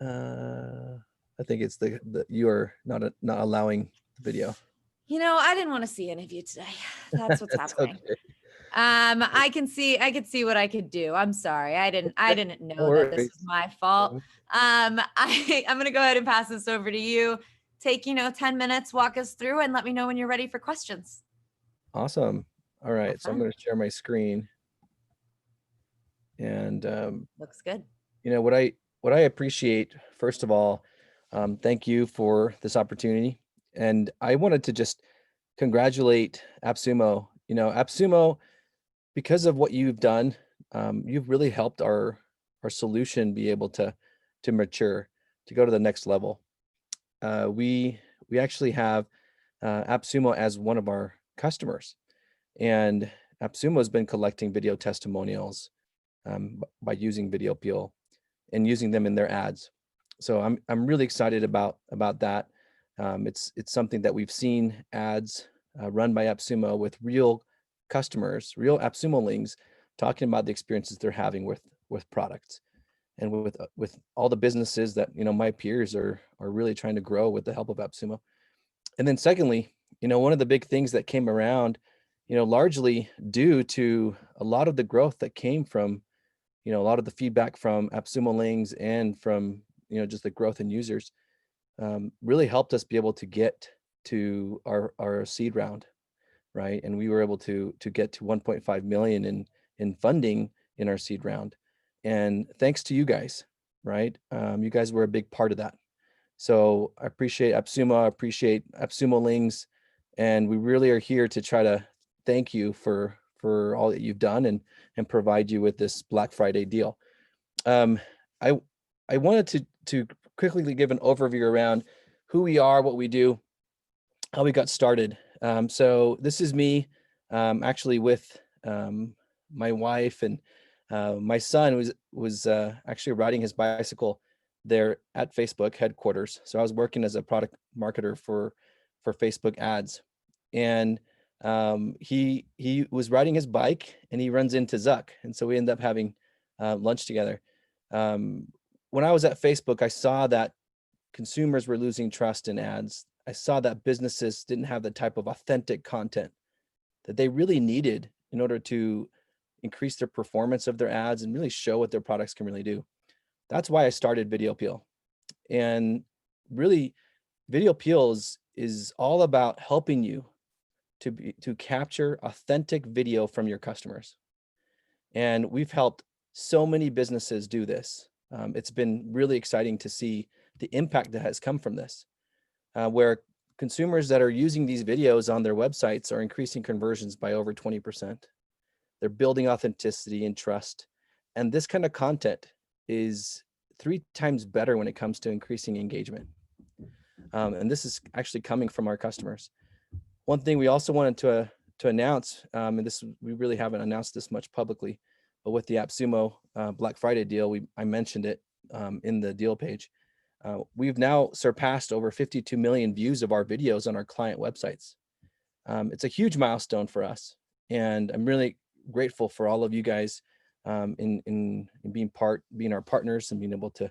D: I think it's the you are not allowing the video.
A: You know, I didn't want to see any of you today. That's what's happening.
D: Okay.
A: I could see what I could do. I'm sorry. I didn't know that this was my fault. I'm going to go ahead and pass this over to you. Take, 10 minutes, walk us through, and let me know when you're ready for questions.
D: Awesome. All right. So I'm going to share my screen. And
A: looks good.
D: You know, what I appreciate, first of all, thank you for this opportunity. And I wanted to just congratulate AppSumo. You know, AppSumo, because of what you've done, you've really helped our solution be able to mature, to go to the next level. We actually have AppSumo as one of our customers, and AppSumo has been collecting video testimonials by using VideoPeel and using them in their ads. So I'm really excited about that. It's something that we've seen ads run by AppSumo with real customers, real AppSumo-lings, talking about the experiences they're having with products, and with all the businesses that, my peers are really trying to grow with the help of AppSumo. And then secondly, one of the big things that came around, largely due to a lot of the growth that came from, a lot of the feedback from AppSumo-lings and from, just the growth in users, really helped us be able to get to our seed round, right? And we were able to get to 1.5 million in funding in our seed round. And thanks to you guys, right? You guys were a big part of that. So I appreciate AppSumo, I appreciate AppSumo-lings, and we really are here to try to thank you for all that you've done and provide you with this Black Friday deal. I wanted to quickly give an overview around who we are, what we do, how we got started. So this is me actually with my wife, and my son was actually riding his bicycle there at Facebook headquarters. So I was working as a product marketer for Facebook ads, and he was riding his bike and he runs into Zuck, and so we ended up having lunch together. When I was at Facebook, I saw that consumers were losing trust in ads. I saw that businesses didn't have the type of authentic content that they really needed in order to increase their performance of their ads and really show what their products can really do. That's why I started VideoPeel. And really, VideoPeel is all about helping you to capture authentic video from your customers. And we've helped so many businesses do this. It's been really exciting to see the impact that has come from this, where consumers that are using these videos on their websites are increasing conversions by over 20%. They're building authenticity and trust. And this kind of content is 3 times better when it comes to increasing engagement. And this is actually coming from our customers. One thing we also wanted to announce, and we really haven't announced this much publicly, but with the AppSumo Black Friday deal, I mentioned it in the deal page. We've now surpassed over 52 million views of our videos on our client websites. It's a huge milestone for us, and I'm really, grateful for all of you guys in being our partners and being able to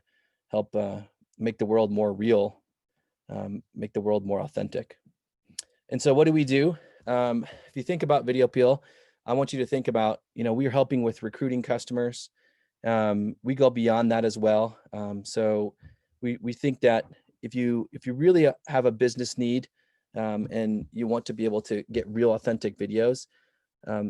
D: help make the world more real, make the world more authentic. And so what do we do? If you think about VideoPeel, I want you to think about, we are helping with recruiting customers. We go beyond that as well. So we think that if you really have a business need and you want to be able to get real authentic videos,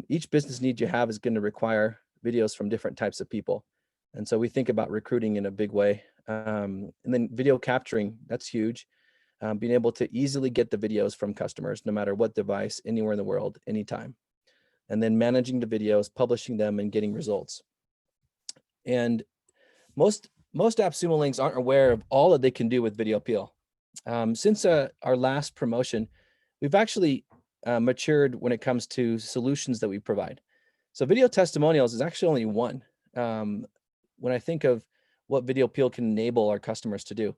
D: each business need you have is going to require videos from different types of people. And so we think about recruiting in a big way. And then video capturing, that's huge. Being able to easily get the videos from customers, no matter what device, anywhere in the world, anytime. And then managing the videos, publishing them, and getting results. And most AppSumo links aren't aware of all that they can do with VideoPeel. Since our last promotion, we've actually matured when it comes to solutions that we provide. So video testimonials is actually only one. When I think of what VideoPeel can enable our customers to do,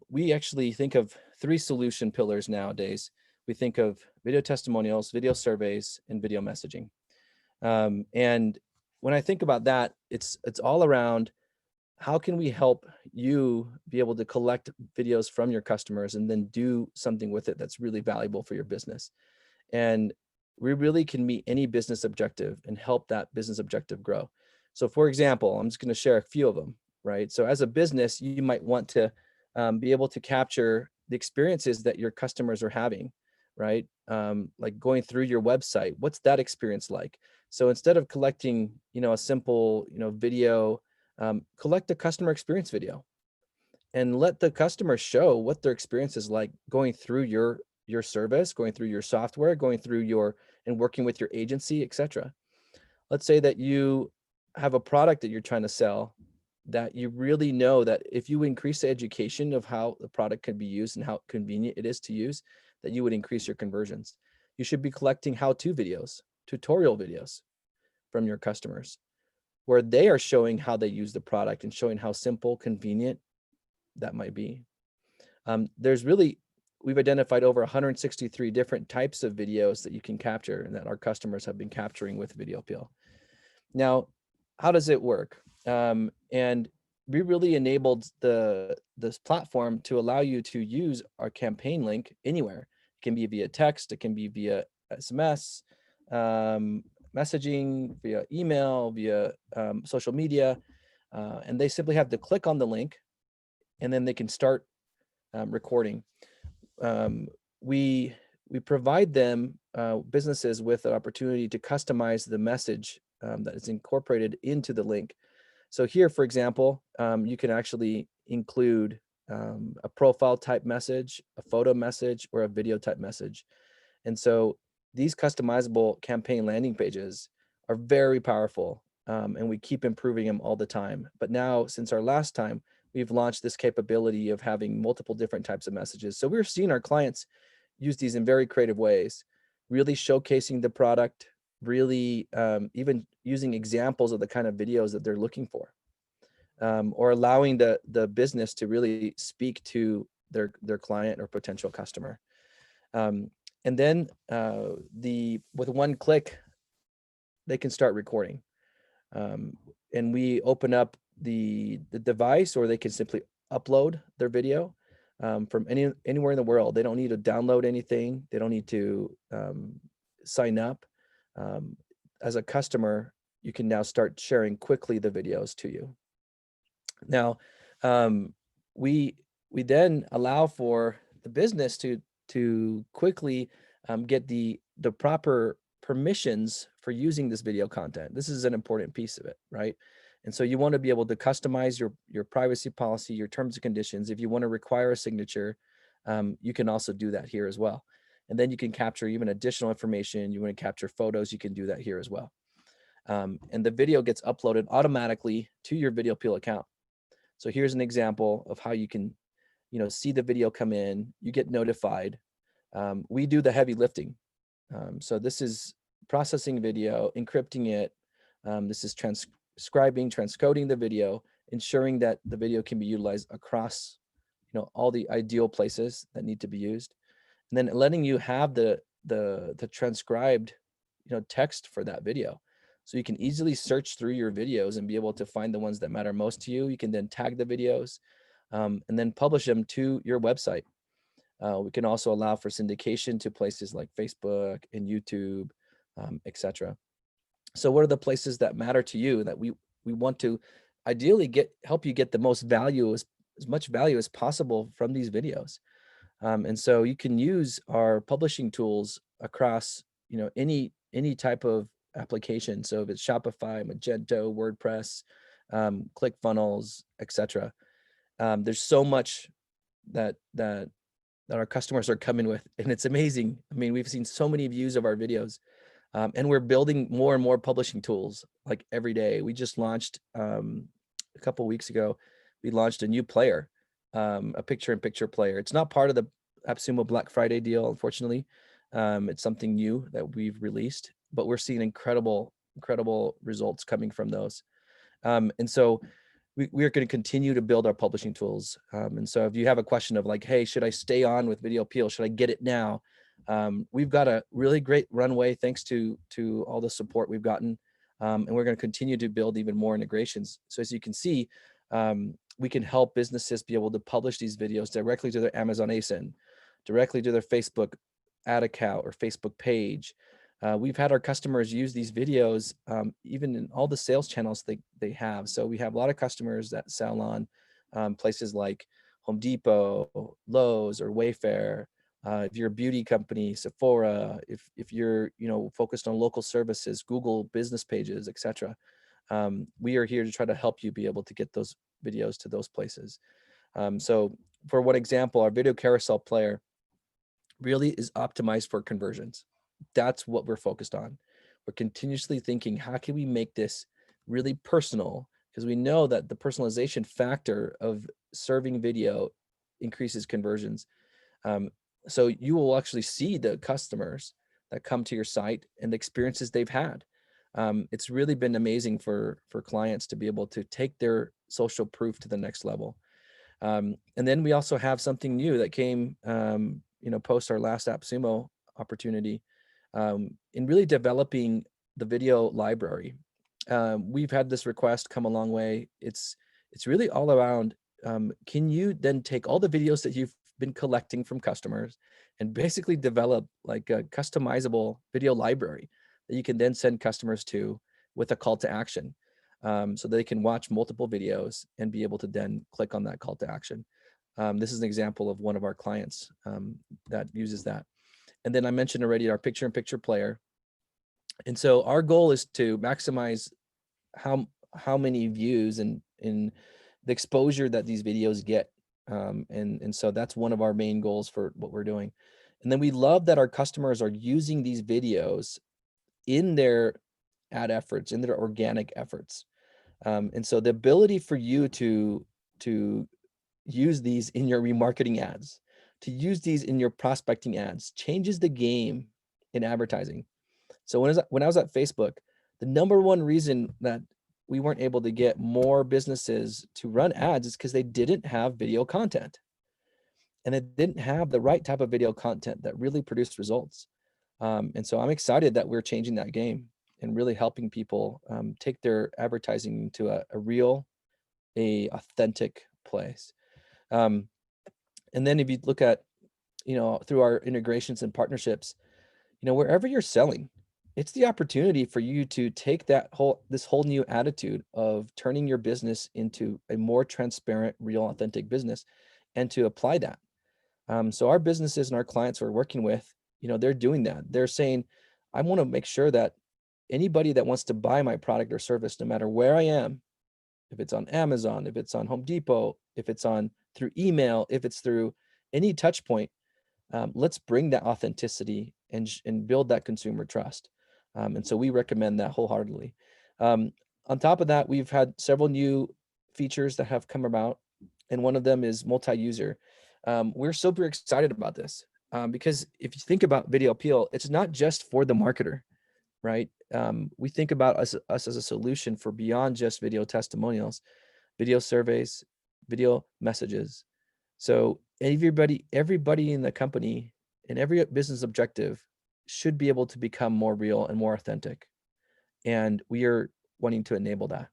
D: we actually think of 3 solution pillars nowadays. We think of video testimonials, video surveys, and video messaging. And when I think about that, it's all around how can we help you be able to collect videos from your customers and then do something with it that's really valuable for your business. And we really can meet any business objective and help that business objective grow. So for example, I'm just going to share a few of them, right? So as a business, you might want to be able to capture the experiences that your customers are having, right? Like going through your website, what's that experience like? So instead of collecting, a simple, video, collect a customer experience video and let the customer show what their experience is like going through your service, going through your software, going through and working with your agency, etc. Let's say that you have a product that you're trying to sell that you really know that if you increase the education of how the product can be used and how convenient it is to use, that you would increase your conversions. You should be collecting how-to videos, tutorial videos from your customers, where they are showing how they use the product and showing how simple, convenient that might be. We've identified over 163 different types of videos that you can capture and that our customers have been capturing with VideoPeel. Now, how does it work? And we really enabled this platform to allow you to use our campaign link anywhere. It can be via text, it can be via SMS, messaging, via email, via social media, and they simply have to click on the link and then they can start recording. We provide them, businesses, with an opportunity to customize the message that is incorporated into the link. So here, for example, you can actually include a profile type message, a photo message, or a video type message. And so these customizable campaign landing pages are very powerful, and we keep improving them all the time. But now, since our last time, we've launched this capability of having multiple different types of messages. So we're seeing our clients use these in very creative ways, really showcasing the product, really even using examples of the kind of videos that they're looking for, or allowing the business to really speak to their client or potential customer. And then with one click, they can start recording. And we open up the device, or they can simply upload their video from anywhere in the world. They don't need to download anything. They don't need to sign up. As a customer, you can now start sharing quickly the videos to you. Now, we then allow for the business to quickly get the proper permissions for using this video content. This is an important piece of it, right? And so you want to be able to customize your privacy policy, your terms and conditions. If you want to require a signature, you can also do that here as well. And then you can capture even additional information. You want to capture photos, you can do that here as well. And the video gets uploaded automatically to your VideoPeel account. So here's an example of how you can, see the video come in, you get notified. We do the heavy lifting. So this is processing video, encrypting it. This is transcribing, transcoding the video, ensuring that the video can be utilized across, all the ideal places that need to be used. And then letting you have the transcribed text for that video. So you can easily search through your videos and be able to find the ones that matter most to you. You can then tag the videos and then publish them to your website. We can also allow for syndication to places like Facebook and YouTube, etc. So what are the places that matter to you that we want to ideally help you get the most value, as much value as possible from these videos? And so you can use our publishing tools across any type of application. So if it's Shopify, Magento, WordPress, ClickFunnels, etc. There's so much that our customers are coming with, and it's amazing. I mean, we've seen so many views of our videos, and we're building more and more publishing tools like every day. We just launched a couple of weeks ago. We launched a new player, a picture-in-picture player. It's not part of the AppSumo Black Friday deal, unfortunately. It's something new that we've released, but we're seeing incredible results coming from those. And so we are going to continue to build our publishing tools. And so if you have a question of like, hey, should I stay on with VideoPeel? Should I get it now? We've got a really great runway thanks to all the support we've gotten. And we're going to continue to build even more integrations. So as you can see, we can help businesses be able to publish these videos directly to their Amazon ASIN, directly to their Facebook ad account or Facebook page. We've had our customers use these videos even in all the sales channels they have. So we have a lot of customers that sell on places like Home Depot, Lowe's, or Wayfair. If you're a beauty company, Sephora, if you're focused on local services, Google business pages, etc. We are here to try to help you be able to get those videos to those places. So for one example, our video carousel player really is optimized for conversions. That's what we're focused on. We're continuously thinking, how can we make this really personal? Because we know that the personalization factor of serving video increases conversions. So you will actually see the customers that come to your site and the experiences they've had. It's really been amazing for clients to be able to take their social proof to the next level. And then we also have something new that came, post our last AppSumo opportunity, in really developing the video library. We've had this request come a long way. It's really all around, can you then take all the videos that you've been collecting from customers and basically develop like a customizable video library that you can then send customers to with a call to action, so they can watch multiple videos and be able to then click on that call to action. This is an example of one of our clients that uses that. And then I mentioned already our picture-in-picture player. And so our goal is to maximize how many views and in the exposure that these videos get. And so that's one of our main goals for what we're doing. And then we love that our customers are using these videos in their ad efforts, in their organic efforts. And so the ability for you to use these in your remarketing ads, to use these in your prospecting ads, changes the game in advertising. So when I was at Facebook, the number one reason that we weren't able to get more businesses to run ads is because they didn't have video content. And they didn't have the right type of video content that really produced results. And so I'm excited that we're changing that game and really helping people take their advertising to a real, authentic place. And then if you look at, through our integrations and partnerships, wherever you're selling, it's the opportunity for you to take this whole new attitude of turning your business into a more transparent, real, authentic business, and to apply that. So our businesses and our clients we're working with, they're doing that. They're saying, I want to make sure that anybody that wants to buy my product or service, no matter where I am, if it's on Amazon, if it's on Home Depot, if it's on through email, if it's through any touch point, let's bring that authenticity and build that consumer trust. And so we recommend that wholeheartedly. On top of that, we've had several new features that have come about, and one of them is multi-user. We're super excited about this because if you think about VideoPeel, it's not just for the marketer, right? We think about us as a solution for beyond just video testimonials, video surveys, video messages. So everybody in the company and every business objective should be able to become more real and more authentic. And we are wanting to enable that.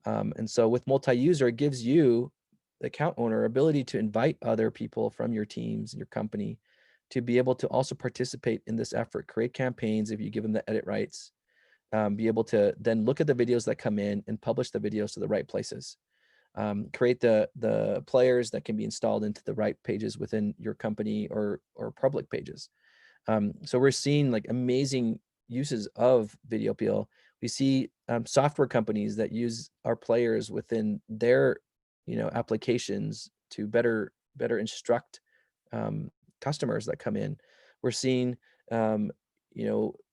D: And so with multi-user, it gives you, the account owner, ability to invite other people from your teams, your company, to be able to also participate in this effort, create campaigns if you give them the edit rights, be able to then look at the videos that come in and publish the videos to the right places. Create the players that can be installed into the right pages within your company or public pages. So we're seeing like amazing uses of VideoPeel. We see software companies that use our players within their, applications to better instruct customers that come in. We're seeing,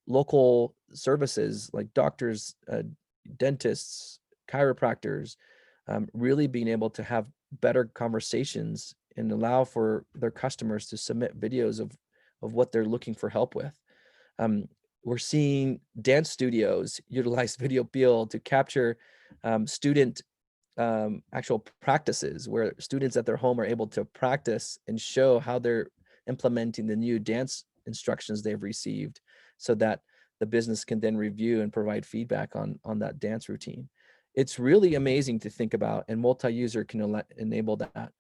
D: local services like doctors, dentists, chiropractors, really being able to have better conversations and allow for their customers to submit videos of what they're looking for help with. We're seeing dance studios utilize VideoPeel to capture student actual practices, where students at their home are able to practice and show how they're implementing the new dance instructions they've received, so that the business can then review and provide feedback on that dance routine. It's really amazing to think about, and multi-user can enable that.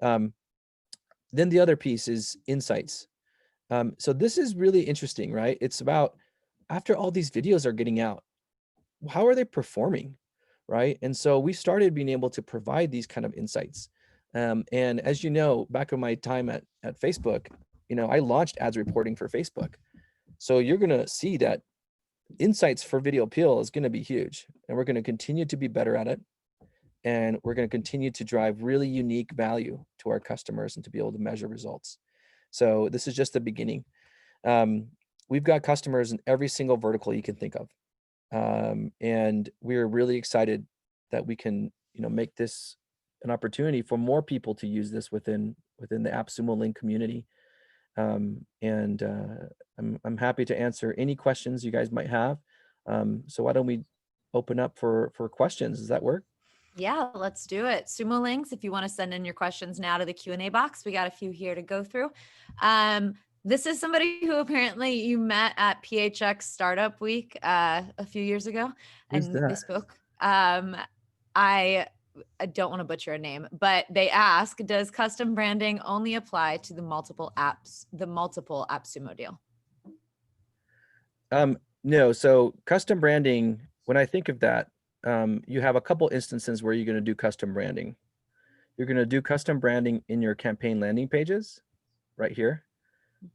D: Then the other piece is insights. So this is really interesting, right? It's about, after all these videos are getting out, how are they performing, right? And so we started being able to provide these kind of insights. And as you know, back in my time at Facebook, I launched ads reporting for Facebook. So you're going to see that insights for VideoPeel is going to be huge, and we're going to continue to be better at it. And we're going to continue to drive really unique value to our customers and to be able to measure results. So this is just the beginning. We've got customers in every single vertical you can think of. And we're really excited that we can, make this an opportunity for more people to use this within the AppSumo Link community. I'm happy to answer any questions you guys might have. So why don't we open up for questions? Does that work?
A: Yeah, let's do it. Sumo Links, if you want to send in your questions now to the Q&A box, we got a few here to go through. This is somebody who apparently you met at PHX Startup Week a few years ago, and they spoke. I don't want to butcher a name, but they ask, does custom branding only apply to the multiple AppSumo deal?
D: No, so custom branding, when I think of that, you have a couple instances where you're going to do custom branding. You're going to do custom branding in your campaign landing pages right here.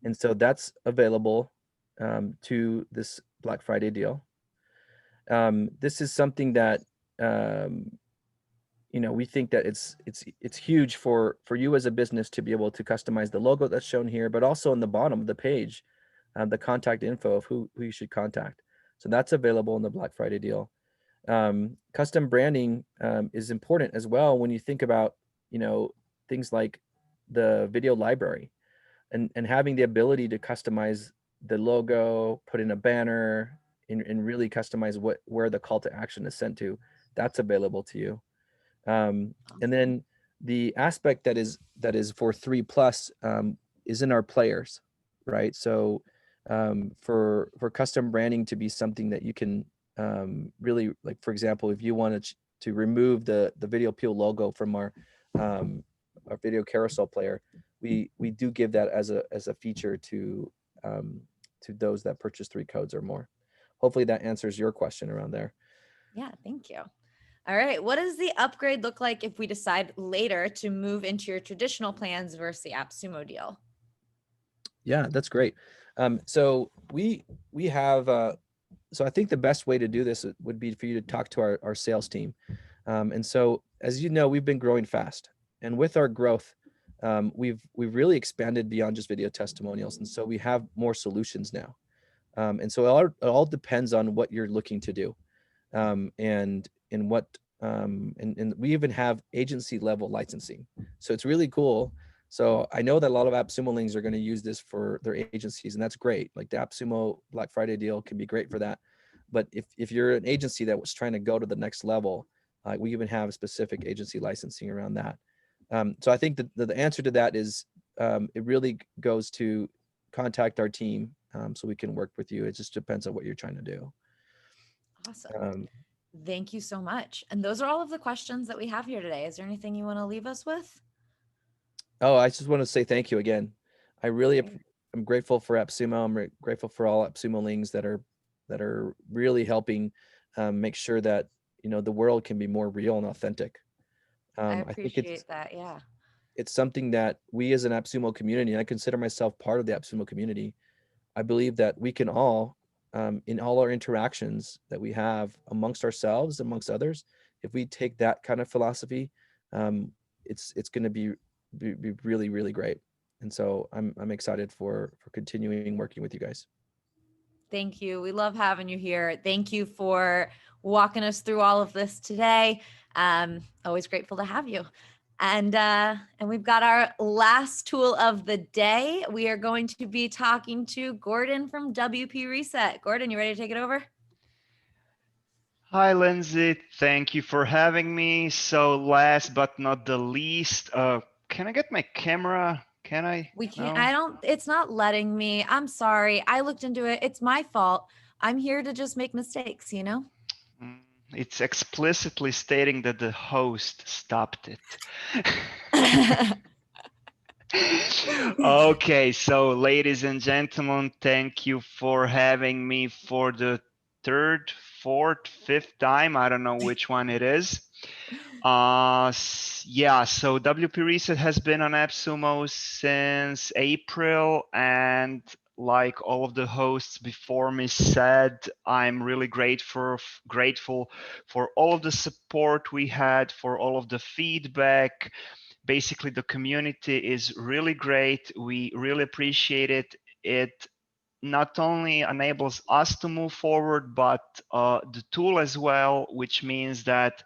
D: And so that's available to this Black Friday deal. This is something that, we think that it's huge for you as a business to be able to customize the logo that's shown here, but also on the bottom of the page, the contact info of who you should contact. So that's available in the Black Friday deal. Custom branding is important as well when you think about, things like the video library and having the ability to customize the logo, put in a banner, and really customize where the call to action is sent to. That's available to you. And then the aspect that is for 3+ is in our players, right? So for custom branding to be something that you can really, like, for example, if you wanted to remove the VideoPeel logo from our video carousel player, we do give that as a feature to those that purchase 3 codes or more. Hopefully that answers your question around there.
A: Yeah, thank you. All right. What does the upgrade look like if we decide later to move into your traditional plans versus the AppSumo deal?
D: Yeah, that's great. So we have, so I think the best way to do this would be for you to talk to our sales team. And so, as you know, we've been growing fast, and with our growth, we've really expanded beyond just video testimonials. And so we have more solutions now. And so it all depends on what you're looking to do. And we even have agency level licensing. So it's really cool. So I know that a lot of AppSumo links are going to use this for their agencies, and that's great. Like the AppSumo Black Friday deal can be great for that. But if you're an agency that was trying to go to the next level, we even have specific agency licensing around that. So I think the answer to that is it really goes to contact our team. so we can work with you. It just depends on what you're trying to do.
A: Awesome. Thank you so much. And those are all of the questions that we have here today. Is there anything you want to leave us with?
D: Oh, I just want to say thank you again. I really I'm grateful for AppSumo. I'm grateful for all AppSumo-lings that are really helping make sure that, you know, the world can be more real and authentic.
A: I
D: I think
A: appreciate that. Yeah.
D: it's something that we as an AppSumo community, and I consider myself part of the AppSumo community, I believe that we can all, in all our interactions that we have amongst ourselves, amongst others, if we take that kind of philosophy, it's going to be really, really great. And so I'm excited for continuing working with you guys.
A: Thank you. We love having you here. Thank you for walking us through all of this today. Always grateful to have you. And we've got our last tool of the day. We are going to be talking to Gordan from WP Reset. Gordan, you ready to take it over?
E: Hi, Lindsay. Thank you for having me. So last but not the least, can I get my camera? Can I?
A: We can't,
E: No?
A: it's not letting me. I'm sorry. I looked into it. It's my fault. I'm here to just make mistakes, you know?
E: It's explicitly stating that the host stopped it. Okay, so ladies and gentlemen, thank you for having me for the third, fourth, fifth time. I don't know which one it is. Yeah, so WP Reset has been on AppSumo since April, and like all of the hosts before me said, I'm really grateful for all of the support we had, for all of the feedback. Basically, the community is really great. We really appreciate it. It not only enables us to move forward, but the tool as well, which means that,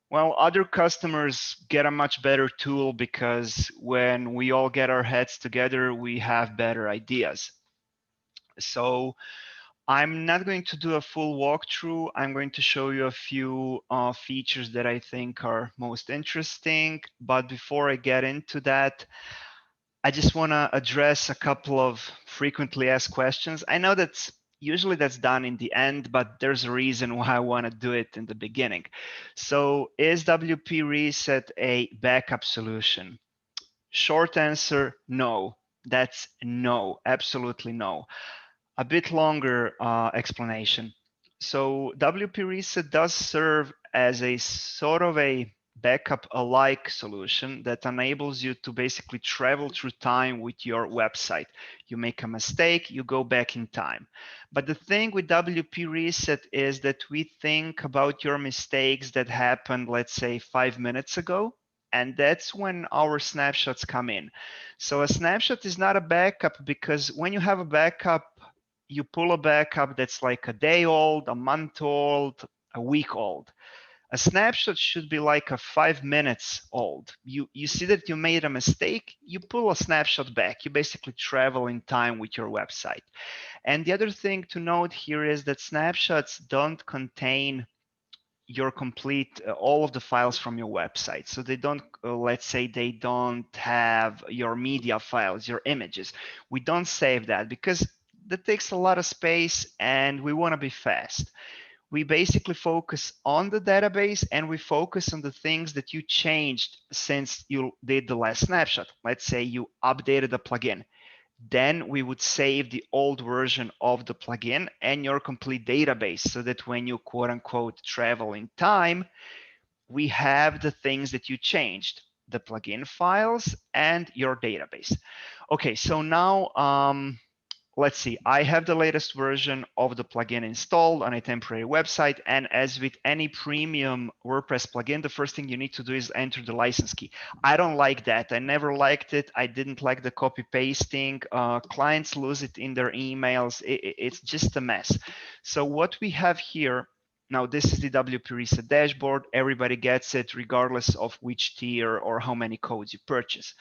E: well, other customers get a much better tool because when we all get our heads together, we have better ideas. So I'm not going to do a full walkthrough. I'm going to show you a few features that I think are most interesting. But before I get into that, I just want to address a couple of frequently asked questions. I know that's usually done in the end, but there's a reason why I want to do it in the beginning. So is WP Reset a backup solution? Short answer, no. That's no, absolutely no. A bit longer explanation. So WP Reset does serve as a sort of a backup alike solution that enables you to basically travel through time with your website. You make a mistake, you go back in time. But the thing with WP Reset is that we think about your mistakes that happened, let's say 5 minutes ago, and that's when our snapshots come in. So a snapshot is not a backup because when you have a backup, you pull a backup that's like a day old, a month old, a week old. A snapshot should be like a 5 minutes old. You see that you made a mistake, you pull a snapshot back. You basically travel in time with your website. And the other thing to note here is that snapshots don't contain your complete all of the files from your website. So they don't, let's say they don't have your media files, your images. We don't save that because that takes a lot of space and we want to be fast. We basically focus on the database and we focus on the things that you changed since you did the last snapshot. Let's say you updated a plugin. Then we would save the old version of the plugin and your complete database so that when you quote unquote travel in time, we have the things that you changed, the plugin files and your database. Okay, so now let's see, I have the latest version of the plugin installed on a temporary website. And as with any premium WordPress plugin, the first thing you need to do is enter the license key. I don't like that. I never liked it. I didn't like the copy pasting. Clients lose it in their emails. It's just a mess. So what we have here, now this is the WP Reset dashboard. Everybody gets it regardless of which tier or how many codes you purchase.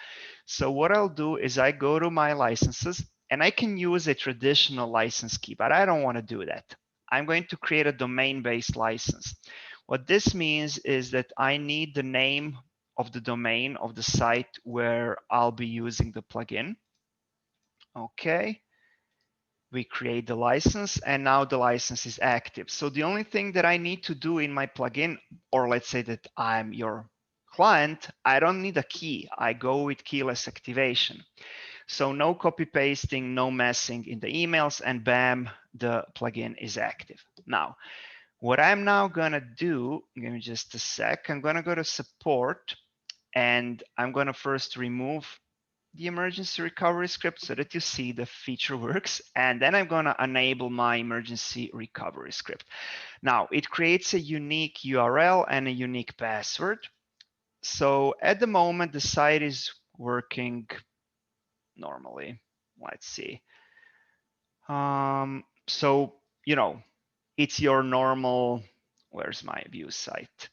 E: So what I'll do is I go to my licenses, and I can use a traditional license key, but I don't want to do that. I'm going to create a domain-based license. What this means is that I need the name of the domain of the site where I'll be using the plugin. Okay. we create the license, and now the license is active. So the only thing that I need to do in my plugin, or let's say that I'm your client, I don't need a key. I go with keyless activation. So no copy pasting, no messing in the emails, and bam, the plugin is active. Now, what I'm now gonna do, give me just a sec, I'm gonna go to support, and I'm gonna first remove the emergency recovery script so that you see the feature works. And then I'm going to enable my emergency recovery script. Now it creates a unique URL and a unique password. So at the moment, the site is working normally. Let's see. So, you know, it's your normal, where's my view site?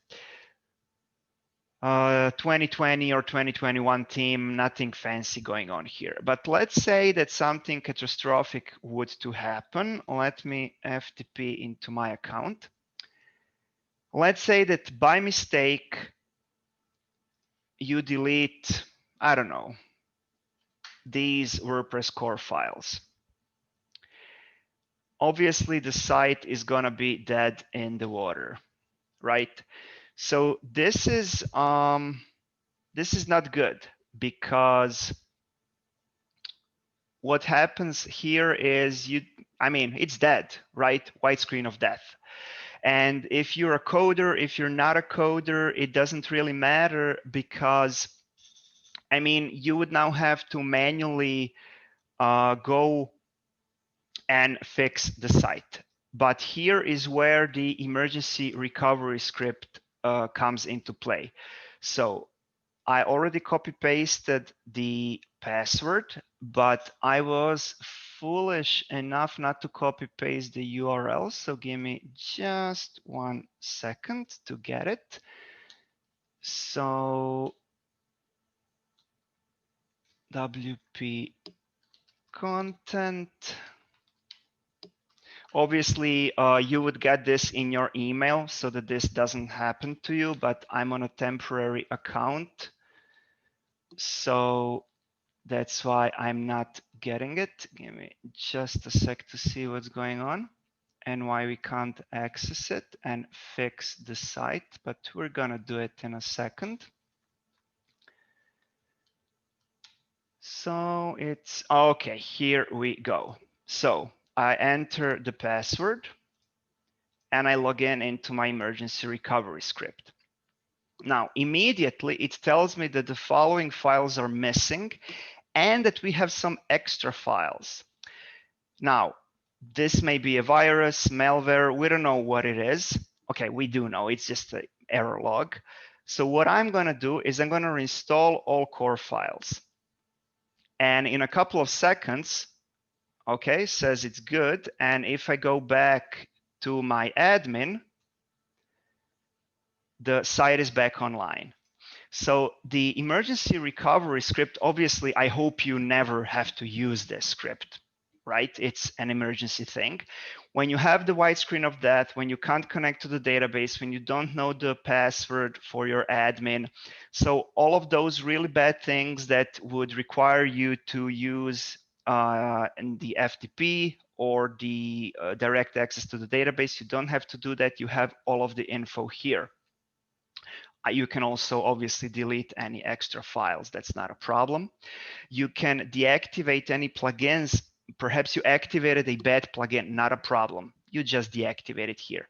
E: 2020 or 2021 theme, nothing fancy going on here. But let's say that something catastrophic would to happen. Let me FTP into my account. Let's say that by mistake, you delete, I don't know, these WordPress core files. Obviously, the site is gonna be dead in the water, right? So this is not good, because what happens here is it's dead, right? White screen of death. And if you're a coder, if you're not a coder, it doesn't really matter, because you would now have to manually go and fix the site. But here is where the emergency recovery script comes into play. So I already copy pasted the password, but I was foolish enough not to copy paste the URL. So give me just 1 second to get it. So WP content. Obviously, you would get this in your email so that this doesn't happen to you, but I'm on a temporary account. So that's why I'm not getting it. Give me just a sec to see what's going on and why we can't access it and fix the site, but we're gonna do it in a second. So it's okay, here we go. So I enter the password and I log in into my emergency recovery script. Now, immediately it tells me that the following files are missing and that we have some extra files. Now, this may be a virus, malware, we don't know what it is. Okay, we do know, it's just an error log. So what I'm gonna do is I'm gonna reinstall all core files. And in a couple of seconds, okay, says it's good. And if I go back to my admin, the site is back online. So the emergency recovery script, obviously, I hope you never have to use this script, right? It's an emergency thing. When you have the white screen of death, when you can't connect to the database, when you don't know the password for your admin, so all of those really bad things that would require you to use the FTP or the direct access to the database, you don't have to do that. You have all of the info here. You can also obviously delete any extra files. That's not a problem. You can deactivate any plugins. Perhaps you activated a bad plugin, not a problem. You just deactivate it here.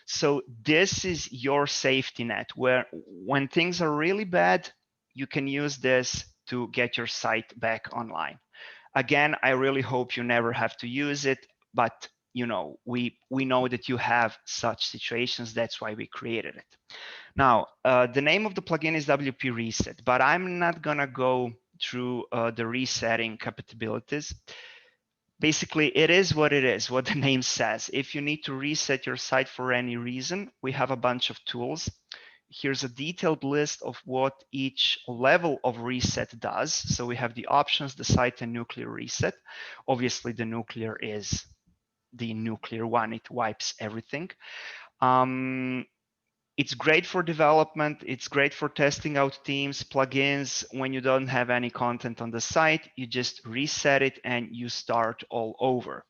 E: So this is your safety net, where when things are really bad, you can use this to get your site back online. Again, I really hope you never have to use it, but we know that you have such situations. That's why we created it. Now, the name of the plugin is WP Reset, but I'm not gonna go through the resetting capabilities. Basically, it is what it is, what the name says. If you need to reset your site for any reason, we have a bunch of tools. Here's a detailed list of what each level of reset does. So we have the options, the site, and nuclear reset. Obviously, the nuclear is the nuclear one. It wipes everything. It's great for development. It's great for testing out themes, plugins. When you don't have any content on the site, you just reset it and you start all over.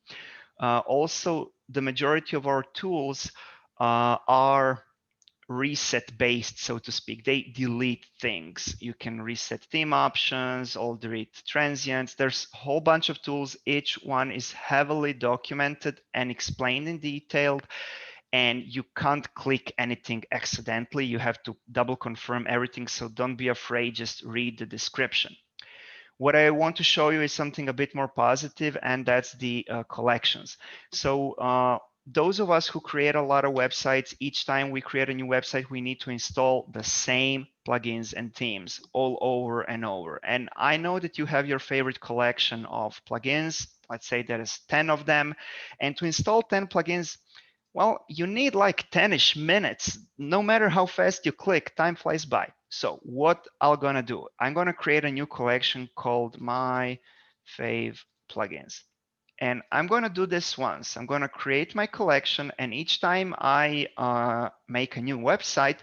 E: Also, the majority of our tools are reset based, so to speak. They delete things. You can reset theme options, alter it transients. There's a whole bunch of tools. Each one is heavily documented and explained in detail, and you can't click anything accidentally. You have to double confirm everything, so don't be afraid, just read the description. What I want to show you is something a bit more positive, and that's the collections. So those of us who create a lot of websites, each time we create a new website, we need to install the same plugins and themes all over and over. And I know that you have your favorite collection of plugins. Let's say there is 10 of them. And to install 10 plugins, well, you need like 10-ish minutes. No matter how fast you click, time flies by. So what I'm gonna do, I'm gonna create a new collection called My Fave Plugins. And I'm gonna do this once. I'm gonna create my collection, and each time I make a new website,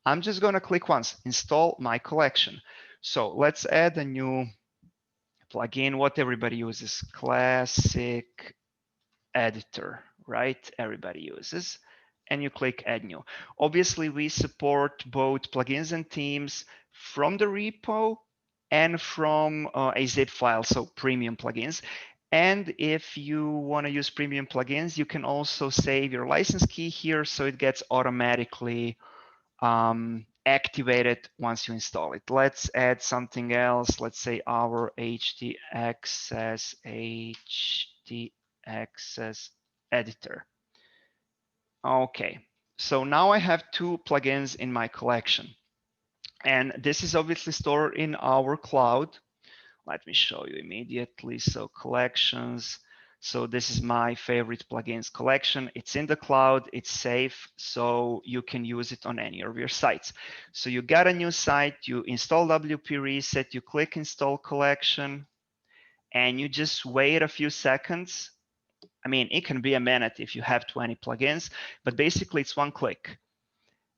E: I'm just gonna click once, install my collection. So let's add a new plugin, what everybody uses, classic editor, right? Everybody uses, and you click add new. Obviously, we support both plugins and themes from the repo and from a zip file, so premium plugins. And if you want to use premium plugins, you can also save your license key here, so it gets automatically activated once you install it. Let's add something else. Let's say our HD access editor. Okay, so now I have 2 plugins in my collection. And this is obviously stored in our cloud. Let me show you immediately. So collections. So this is my favorite plugins collection. It's in the cloud, it's safe, so you can use it on any of your sites. So you got a new site, you install WP Reset, you click install collection, and you just wait a few seconds. I mean, it can be a minute if you have 20 plugins, but basically it's one click.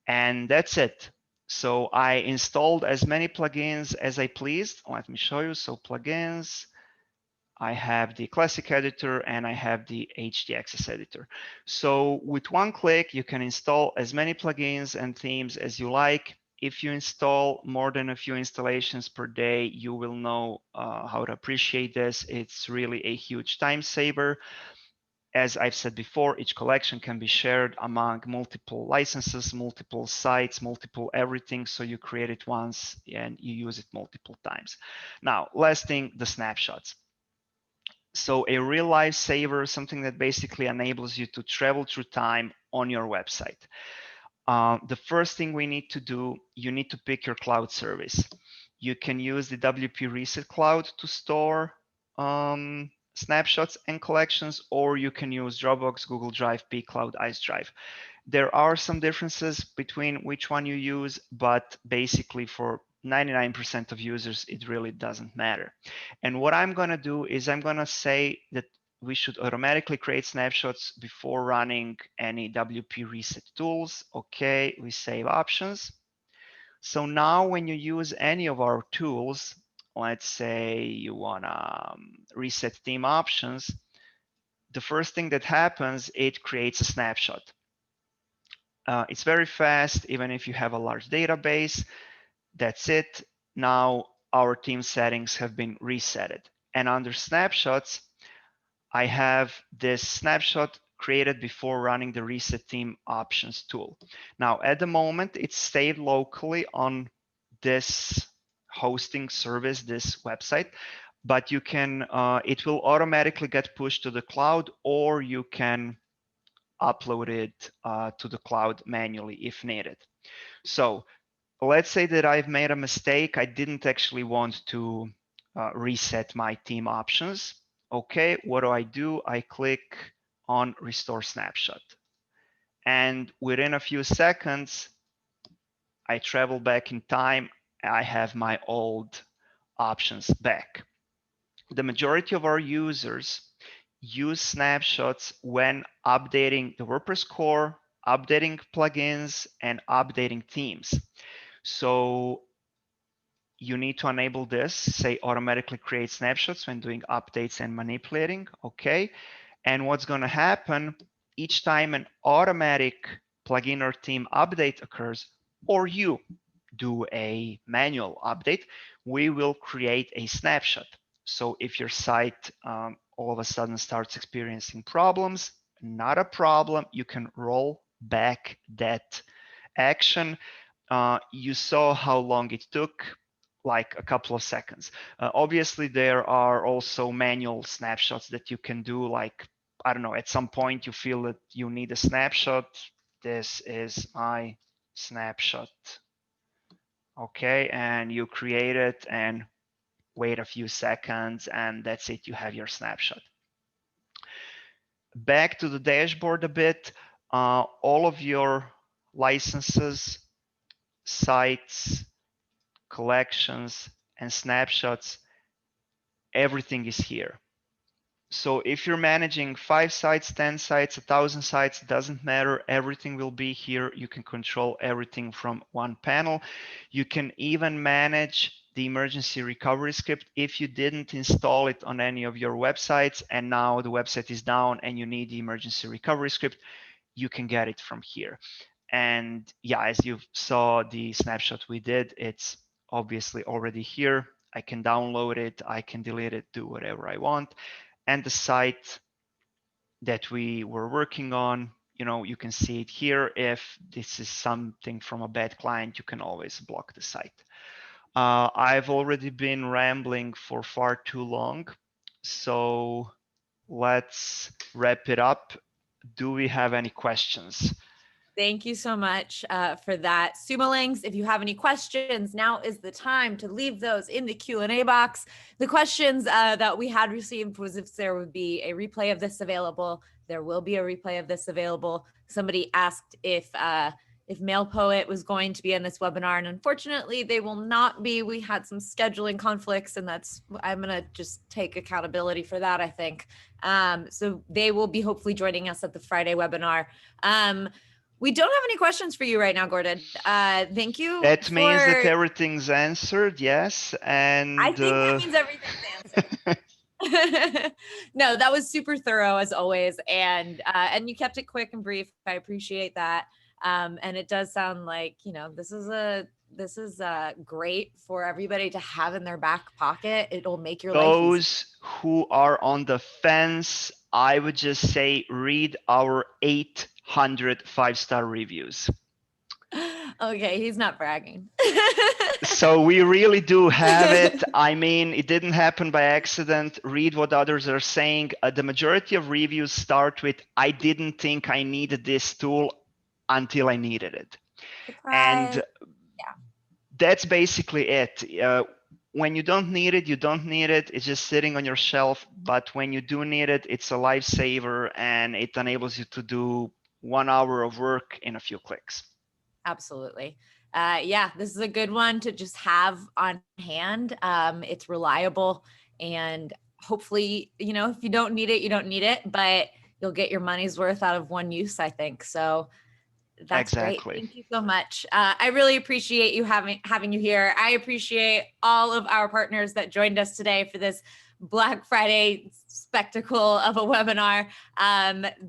E: And that's it. So I installed as many plugins as I pleased. Let me show you. So plugins, I have the classic editor and I have the HD Access editor. So with one click, you can install as many plugins and themes as you like. If you install more than a few installations per day, you will know how to appreciate this. It's really a huge time saver. As I've said before, each collection can be shared among multiple licenses, multiple sites, multiple everything. So you create it once and you use it multiple times. Now, last thing, the snapshots. So a real life saver, something that basically enables you to travel through time on your website. The first thing we need to do, you need to pick your cloud service. You can use the WP Reset Cloud to store snapshots and collections, or you can use Dropbox, Google Drive, pCloud, Ice Drive. There are some differences between which one you use, but basically for 99% of users, it really doesn't matter. And what I'm gonna do is I'm gonna say that we should automatically create snapshots before running any WP Reset tools. Okay, we save options. So now when you use any of our tools, let's say you wanna reset theme options, the first thing that happens, it creates a snapshot. It's very fast, even if you have a large database. That's it. Now our theme settings have been resetted. And under snapshots, I have this snapshot created before running the reset theme options tool. Now, at the moment, it's saved locally on this hosting service, this website, but you can, it will automatically get pushed to the cloud, or you can upload it to the cloud manually if needed. So let's say that I've made a mistake. I didn't actually want to reset my theme options. Okay, what do? I click on Restore Snapshot. And within a few seconds, I travel back in time. I have my old options back. The majority of our users use snapshots when updating the WordPress core, updating plugins, and updating themes. So you need to enable this, say automatically create snapshots when doing updates and manipulating, okay? And what's going to happen each time an automatic plugin or theme update occurs, or you do a manual update, we will create a snapshot. So if your site all of a sudden starts experiencing problems, not a problem, you can roll back that action. You saw how long it took, like a couple of seconds. Obviously, there are also manual snapshots that you can do, like, I don't know, at some point you feel that you need a snapshot. This is my snapshot. Okay, and you create it and wait a few seconds, and that's it, you have your snapshot. Back to the dashboard a bit, all of your licenses, sites, collections, and snapshots, everything is here. So if you're managing 5 sites, 10 sites, 1,000 sites, doesn't matter, everything will be here. You can control everything from one panel. You can even manage the emergency recovery script if you didn't install it on any of your websites and now the website is down and you need the emergency recovery script, you can get it from here. And yeah, as you saw the snapshot we did, it's obviously already here. I can download it, I can delete it, do whatever I want. And the site that we were working on, you know, you can see it here. If this is something from a bad client, you can always block the site. I've already been rambling for far too long, so let's wrap it up. Do we have any questions?
A: Thank you so much for that. Sumo if you have any questions, now is the time to leave those in the Q&A box. The questions that we had received was if there would be a replay of this available. There will be a replay of this available. Somebody asked if Mail Poet was going to be in this webinar, and unfortunately they will not be. We had some scheduling conflicts, and I'm gonna just take accountability for that, I think. So they will be hopefully joining us at the Friday webinar. We don't have any questions for you right now, Gordan. Thank you.
E: That means that everything's answered, yes. And
A: I think that means everything's answered. No, that was super thorough as always, and you kept it quick and brief. I appreciate that. And it does sound like, you know, this is great for everybody to have in their back pocket. It'll make your life easier.
E: Those who are on the fence, I would just say read our 800 5-star reviews.
A: Okay, he's not bragging.
E: So we really do have it. I mean, it didn't happen by accident. Read what others are saying. The majority of reviews start with, I didn't think I needed this tool until I needed it.
A: Surprise.
E: And that's basically it. When you don't need it, you don't need it. It's just sitting on your shelf. But when you do need it, it's a lifesaver, and it enables you to do 1 hour of work in a few clicks.
A: Absolutely. Yeah, this is a good one to just have on hand. It's reliable, and hopefully, you know, if you don't need it, you don't need it, but you'll get your money's worth out of one use, I think. So that's
E: exactly
A: great. Thank you so much. I really appreciate you having you here. I appreciate all of our partners that joined us today for this Black Friday spectacle of a webinar.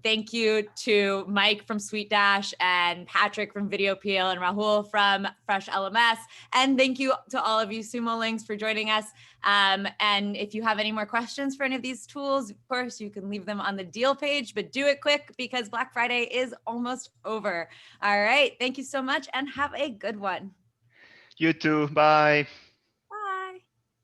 A: Thank you to Mike from SuiteDash and Patrick from VideoPeel and Rahul from Fresh LMS. And thank you to all of you Sumo Links for joining us. And if you have any more questions for any of these tools, of course, you can leave them on the deal page, but do it quick because Black Friday is almost over. All right. Thank you so much and have a good one.
E: You too. Bye.